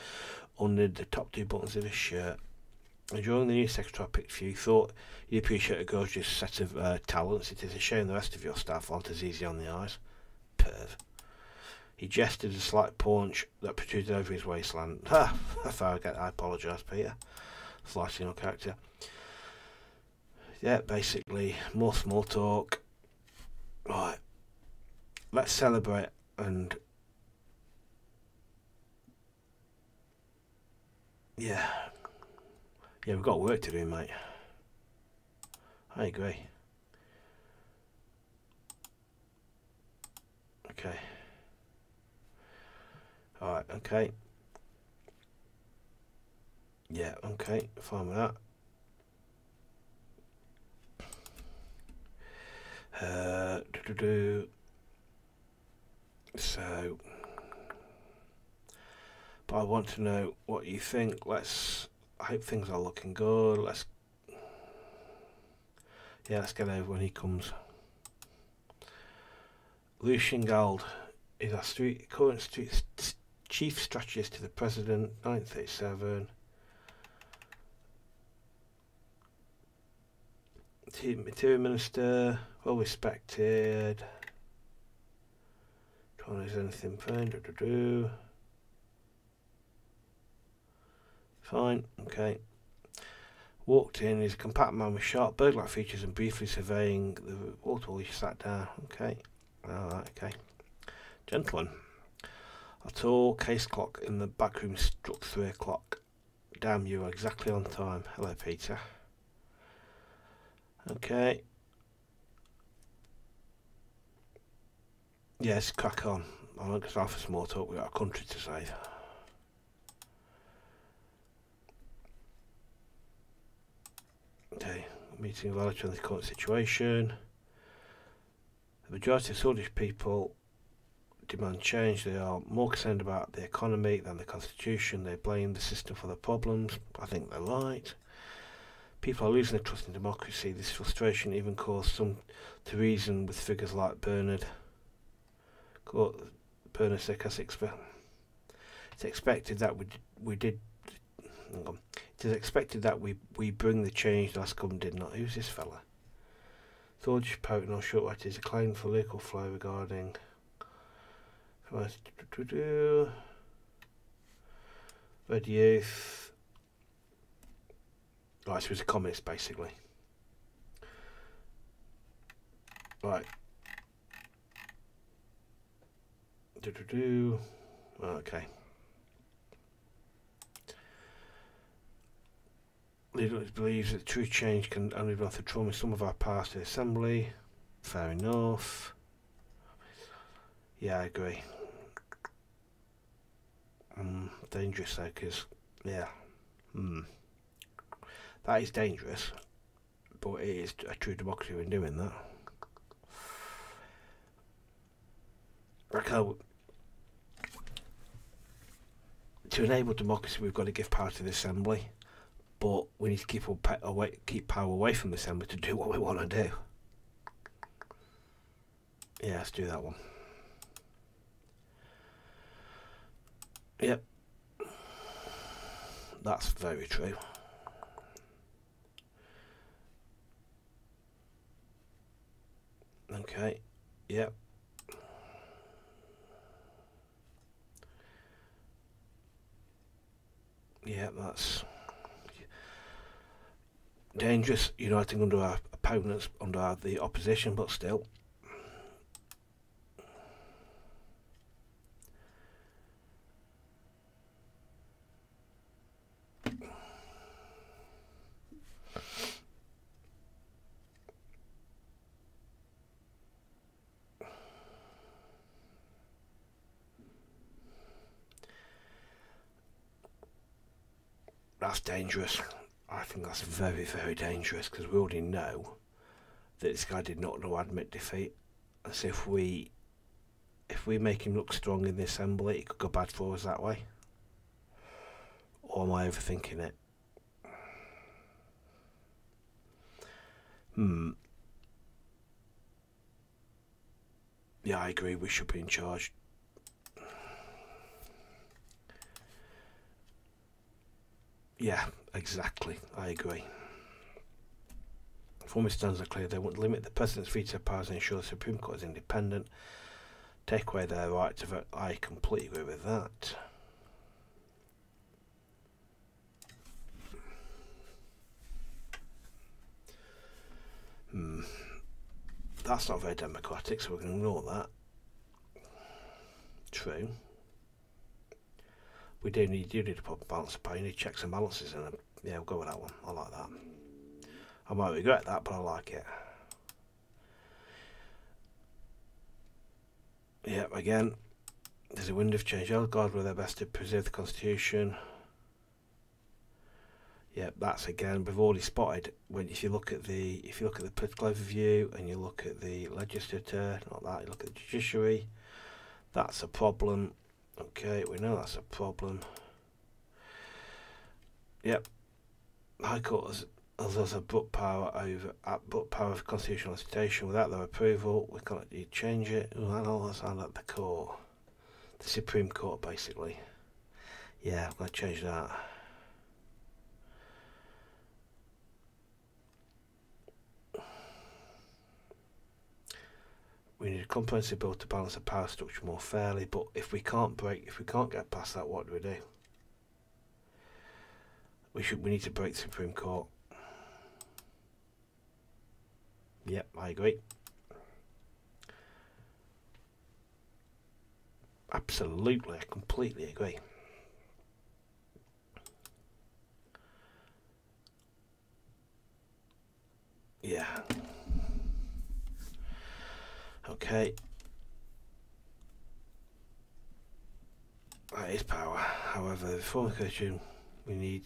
undid the top 2 buttons of his shirt. Enjoying the new secretary I picked for you, thought you'd appreciate a gorgeous set of talents. It is a shame the rest of your staff aren't as easy on the eyes. Perv. He gestured a slight paunch that protruded over his waistline. Ha! If I apologise, Peter. Slightly on character. Yeah, basically, more small talk. Right. Let's celebrate and... Yeah, we've got work to do, mate. I agree. Okay. Alright, okay. Yeah, okay, fine with that. So, but I want to know what you think. I hope things are looking good. Let's get over when he comes. Lucian Gold is our current chief strategist to the president, 1937. Material Minister, well respected. Trying to anything fine. Fine, okay. Walked in, he's a compact man with sharp bird-like features and briefly surveying the water while he sat down. Okay, alright, okay. Gentlemen, a tall case clock in the back room struck 3 o'clock. Damn, you are exactly on time. Hello, Peter. Okay. Yes, crack on. I'm not going to have a small talk. We've got a country to save. Okay, meeting relative on the current situation. The majority of Swedish people demand change. They are more concerned about the economy than the constitution. They blame the system for the problems. I think they're right. People are losing their trust in democracy. This frustration even caused some to reason with figures like Bernard Sick. It's expected that it is expected that we bring the change the last government did not. Who's this fella? Thordish poet no short what is a claim for political flow regarding Red Youth. Right, so he's a communist basically. Right. Okay. Leader believes that true change can only be done through trauma. Some of our past the assembly. fair enough. Yeah, I agree. Dangerous though, because, yeah. That is dangerous, but it is a true democracy when doing that. Okay, to enable democracy, we've got to give power to the assembly, but we need to keep power away from the assembly to do what we want to do. Yeah, let's do that one. Yep, that's very true. Okay, yep. Yeah, that's dangerous, uniting under our opponents, under the opposition, but still. That's dangerous. I think that's very, very dangerous, because we already know that this guy did not admit defeat. And so if we make him look strong in the assembly, it could go bad for us that way. Or am I overthinking it? Yeah, I agree, we should be in charge. Yeah, exactly, I agree. Former stands are clear. They want to limit the President's veto powers and ensure the Supreme Court is independent. Take away their right to vote. I completely agree with that. That's not very democratic, so we're going to ignore that. True. We do need a proper balance of power. You need checks and balances in them. Yeah, we'll go with that one. I like that. I might regret that, but I like it. Yeah, again, there's a window of change. I'll guard with their best to preserve the Constitution. Yeah, that's again, we've already spotted when if you look at the political overview and you look at the legislature, not that, you look at the judiciary, that's a problem. Okay, we know that's a problem. Yep. High Court has abrupt power of constitutional legislation. Without their approval, we can't change it. Ooh, that all sounds like the court. The Supreme Court, basically. Yeah, I'm going to change that. We need a comprehensive bill to balance the power structure more fairly, but if we can't get past that, what do we do? We need to break the Supreme Court. Yep, I agree. Absolutely, I completely agree. Yeah. Okay. That is power. However, the reform question we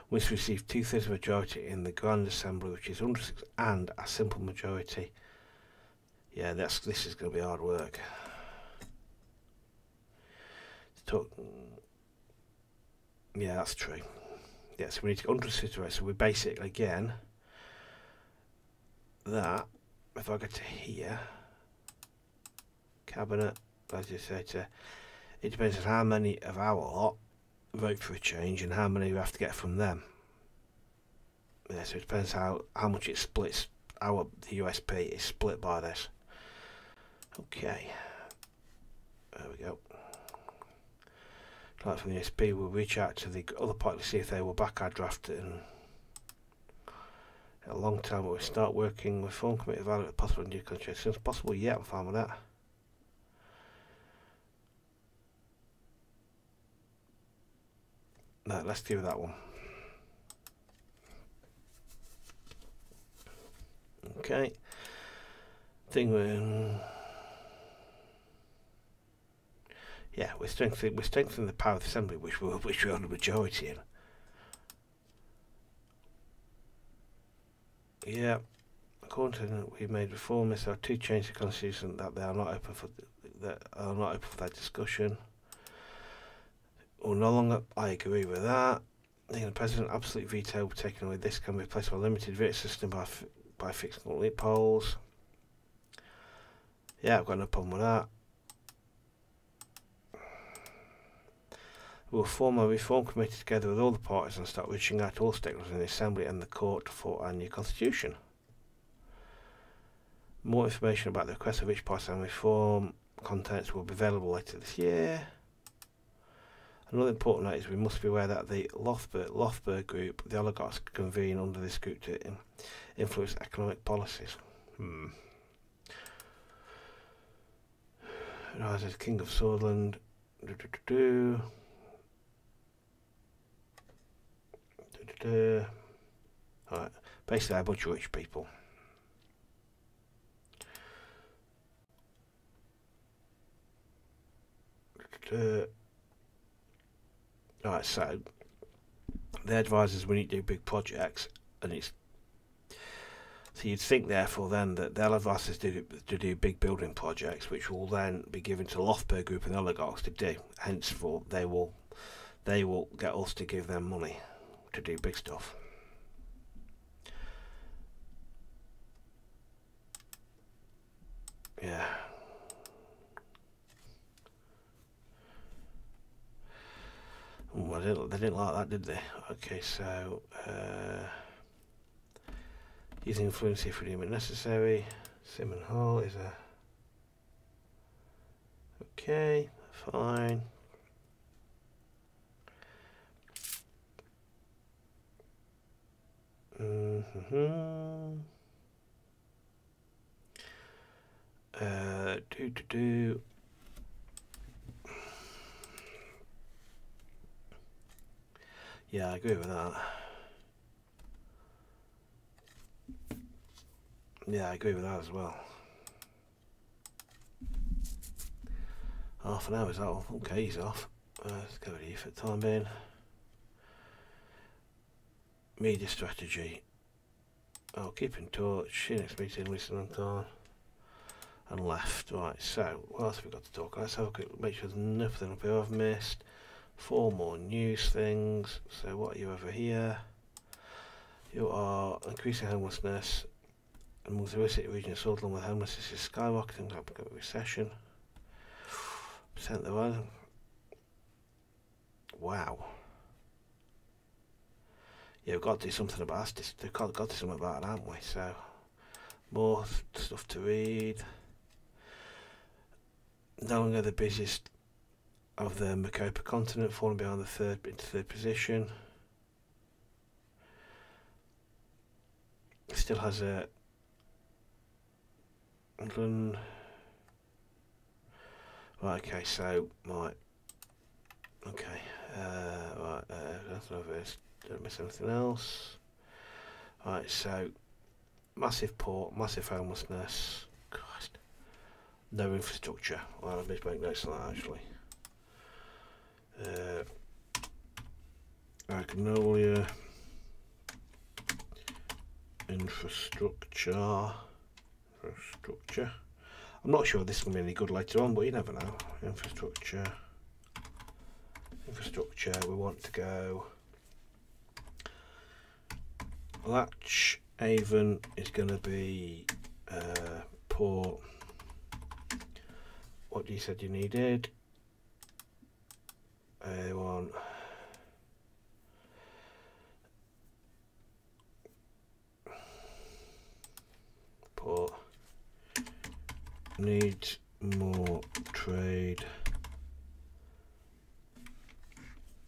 must receive 2/3 majority in the Grand Assembly, which is 106, and a simple majority. Yeah, this is going to be hard work. Yeah, that's true. Yeah, so we need to 106. So we basically again that if I go to here, cabinet, legislature, it depends on how many of our lot vote for a change and how many we have to get from them. Yeah, so it depends how much it splits. The USP is split by this. Okay, there we go. Like from the USP, we'll reach out to the other party to see if they will back our draft in a long time. We'll start working with Reform Committee evaluate possible new country as soon as possible. Yeah, I'm fine with that. No, let's do that one. Okay. thing. Yeah, we're strengthening the power of the assembly, which we're on the majority in. Yeah, according to what we made reformists, there are 2 changes to the Constitution that they are not open for that discussion. Or no longer, I agree with that. I think the President absolute veto will be taken away. This can be replaced by a limited veto system by fixing loopholes. Yeah, I've got no problem with that. We'll form a reform committee together with all the parties and start reaching out to all stakeholders in the Assembly and the Court for a new constitution. More information about the request of each party and reform contents will be available later this year. Another important note is we must be aware that the Lothberg group, the oligarchs, convene under this group to influence economic policies. Rise as King of Sordland. Alright, basically a bunch of rich people. Alright, so the advisors, we need to do big projects, and it's so you'd think therefore then that they'll advise us to do big building projects, which will then be given to the Lothberg group and the oligarchs to do. Henceforth, they will get us to give them money to do big stuff. Yeah. Well, they didn't like that, did they? Okay, so using influence if we deem it necessary. Sim and Hall is a okay, fine. Yeah, I agree with that. Yeah, I agree with that as well. Half an hour is off. Okay, he's off. Let's go with you for the time being. Media strategy. I'll keep in touch. See you next meeting, listen on and left. Right, so what else have we got to talk? Let's have a quick make sure there's nothing up here I've missed. 4 more news things. So what are you over here? You are increasing homelessness among the city region of Sordland, with homelessness is skyrocketing, recession. Percent the one. Wow. Yeah, we've got to do something about this. We've got to do something about it, haven't we? So, more stuff to read. No longer the busiest of the Macopa continent, falling behind into third position. Still has a England. Right, okay, so right. Okay, right, that's not this. Don't miss anything else. Right, so massive port, massive homelessness. Christ. No infrastructure. Well, I need to make notes of that actually. Magnolia infrastructure. I'm not sure this is going to be any good later on, but you never know. Infrastructure. We want to go. Latch Haven is going to be port. What you said you needed? A1. Port needs more trade,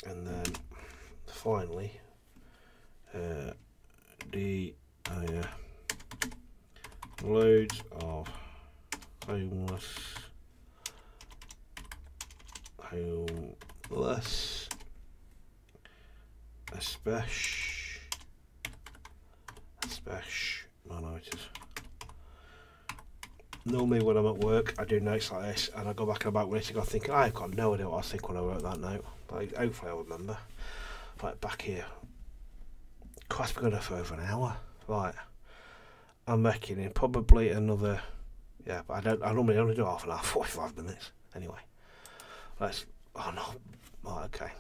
and then finally loads of homeless especially minorities. Normally when I'm at work I do notes like this and I go back about minutes ago thinking I've got no idea what I was thinking when I wrote that note. But hopefully I'll remember. Right, back here. Christ, we're going for over an hour. Right. I'm reckoning probably another, yeah, but I normally only do half an hour, 45 minutes. Anyway. Let's, oh no. Right, okay.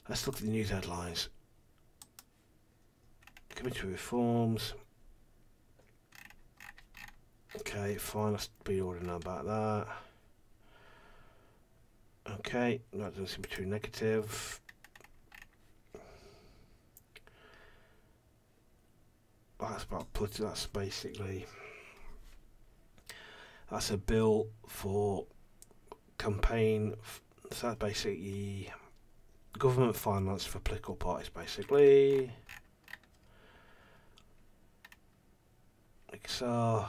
Let's look at the news headlines. Committee reforms. Okay, fine, let's be already know about that. Okay, that doesn't seem too negative. That's about political, that's basically, that's a bill for campaign, so that's basically government finance for political parties basically. So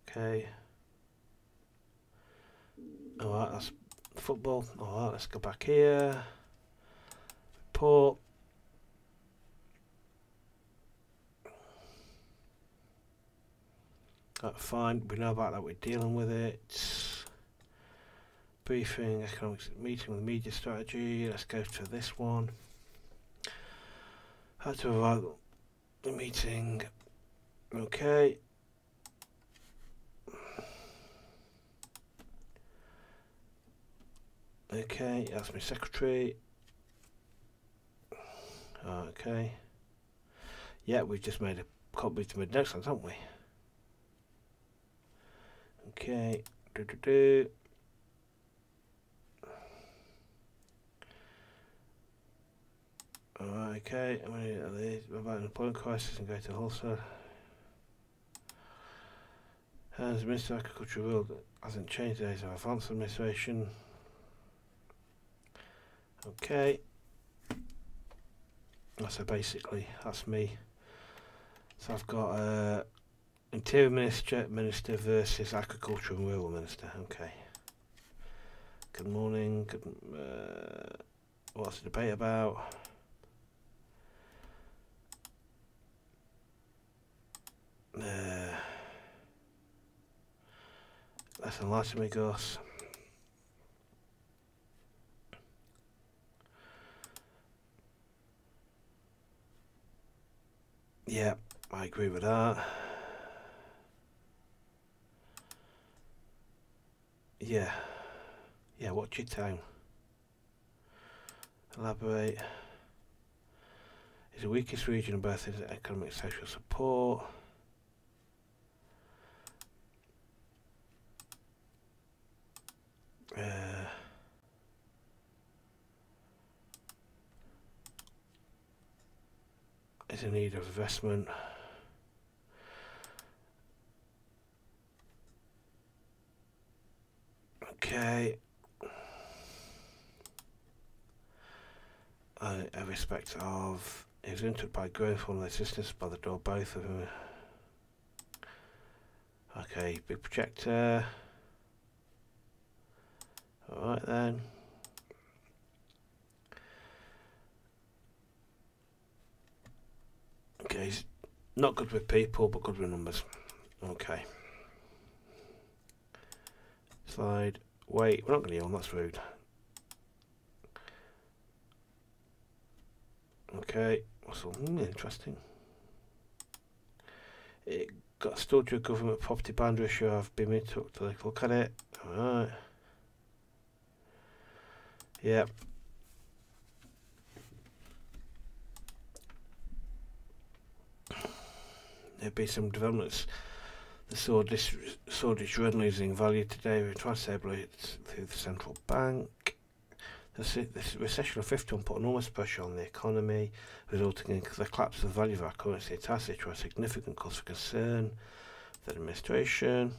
okay. Alright, that's football. Alright, let's go back here. Report. That's fine. We know about that. We're dealing with it. Briefing, economics meeting with media strategy. Let's go to this one. How to avoid the meeting. Okay. Okay, that's my secretary. Okay. Yeah, we've just made a copy to mid notes, haven't we? Okay. Alright, okay. I'm going to about an employment crisis and go to wholesale. As Minister of Agriculture ruled hasn't changed the days of advanced administration. Okay. So basically, that's me. So I've got Interior Minister versus Agriculture and Rural Minister. Okay. Good morning. Good. What's the debate about? Let's enlighten me, Gus. Yeah, I agree with that. Yeah. Yeah, what's your tone? Elaborate. Is the weakest region of both is economic and social support. Is in need of investment. Okay. A respect of is entered by growth one of the assistants by the door, both of them. Okay, big projector. Alright then. Okay, he's not good with people, but good with numbers. Okay. Slide. Wait, we're not going to yawn, that's rude. Okay, so interesting. It got stored to a government property boundary issue. I've been in to look at it. Alright. Yep. There'll be some developments. The sword is really losing value today. We're trying to stabilise it through the central bank. The recession of 51 put enormous pressure on the economy, resulting in the collapse of the value of our currency. It's a significant cause for concern for the administration.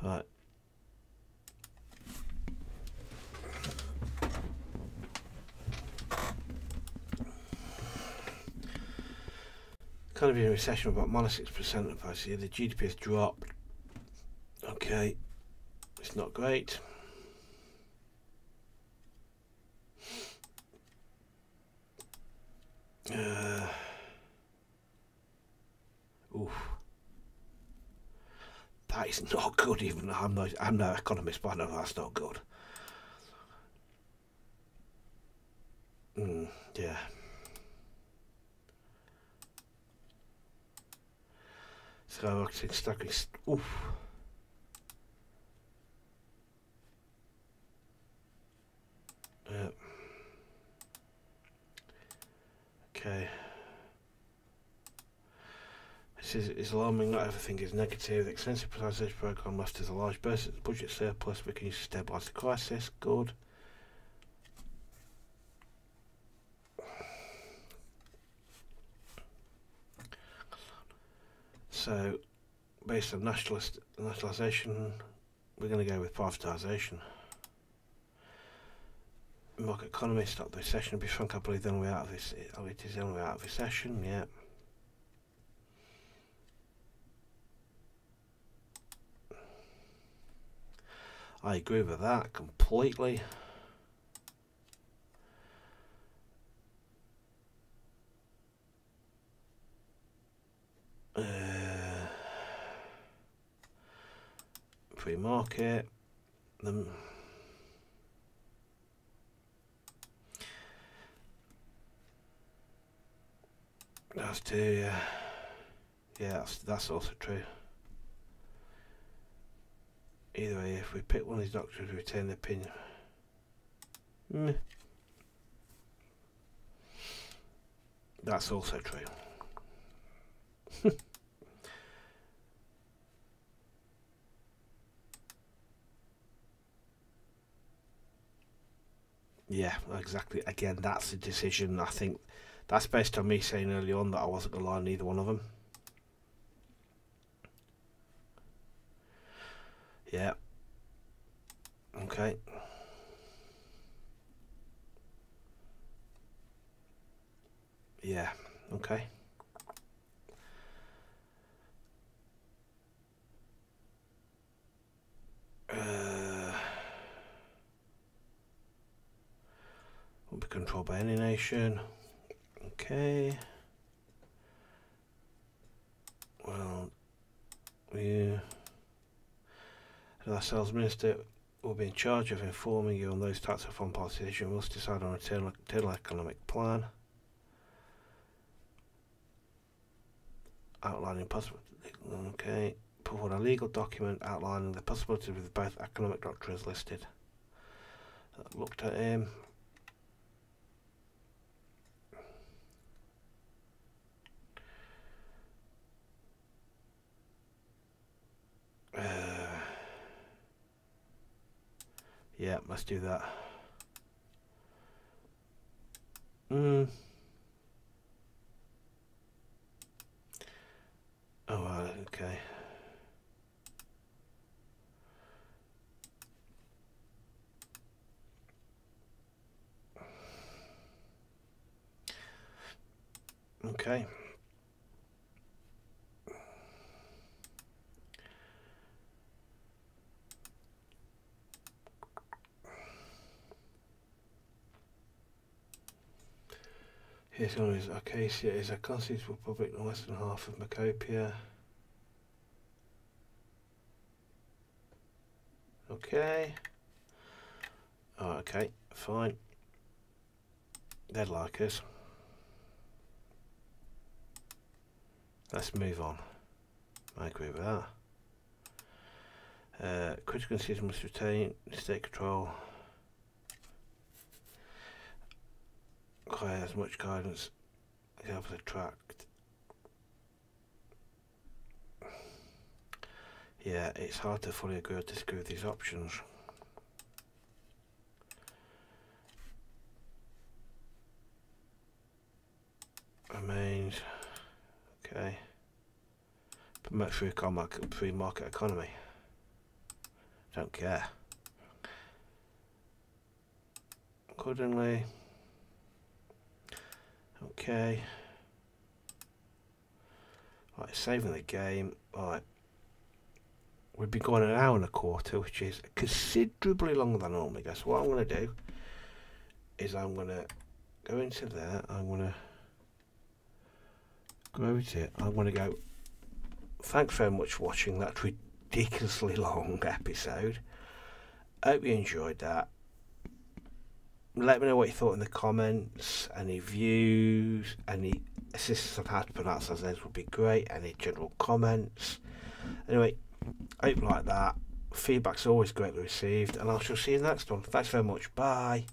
Right. Kind of in a recession, about -6% of last year. The GDP has dropped. Okay, it's not great. Oof. That is not good. Even I'm no economist, but I know that's not good. Yeah. So I stacking. Oof. Yeah. Okay. This is alarming. Not everything is negative. The extensive privatisation programme left us a large budget surplus. We can use to stabilise the crisis. Good. So, based on nationalisation, we're going to go with privatisation. Market economy, stop the recession. Be frank, I believe the only way out of this. It is the only way out of recession. Yeah. I agree with that completely. Free market. That's two, yeah. Yeah, that's also true. Either way, if we pick one of these doctors, we retain the opinion. That's also true. Yeah, exactly. Again, that's a decision. I think that's based on me saying early on that I wasn't going to lie on either one of them. Yeah. Okay. Yeah. Okay. Will be controlled by any nation. Okay. Well, our sales minister will be in charge of informing you on those types of foreign policy issues. You must decide on an internal economic plan. Outlining possible. Okay. Provide a legal document outlining the possibility with both economic doctrines listed. Looked at him. Yeah, let's do that. Oh, okay. Okay. Here's one is Acacia is a constitutional republic in the western half of Macopia. Okay. Oh, okay, fine. They'd like us. Let's move on. I agree with that. Critical system must retain state control. Require as much guidance as help us attract. Yeah, it's hard to fully agree or disagree with these options. Remains. Okay. Promote free market economy. Don't care. Accordingly. Okay. Right, saving the game. Right. We've been going an hour and a quarter, which is considerably longer than I normally go. So what I'm going to do is I'm going to go into there. I'm going to go with it. I'm going to go. Thanks very much for watching that ridiculously long episode. Hope you enjoyed that. Let me know what you thought in the comments. Any views, any assistance on how to pronounce those names would be great. Any general comments. Anyway, hope you like that. Feedback's always greatly received, and I shall see you in the next one. Thanks very much. Bye.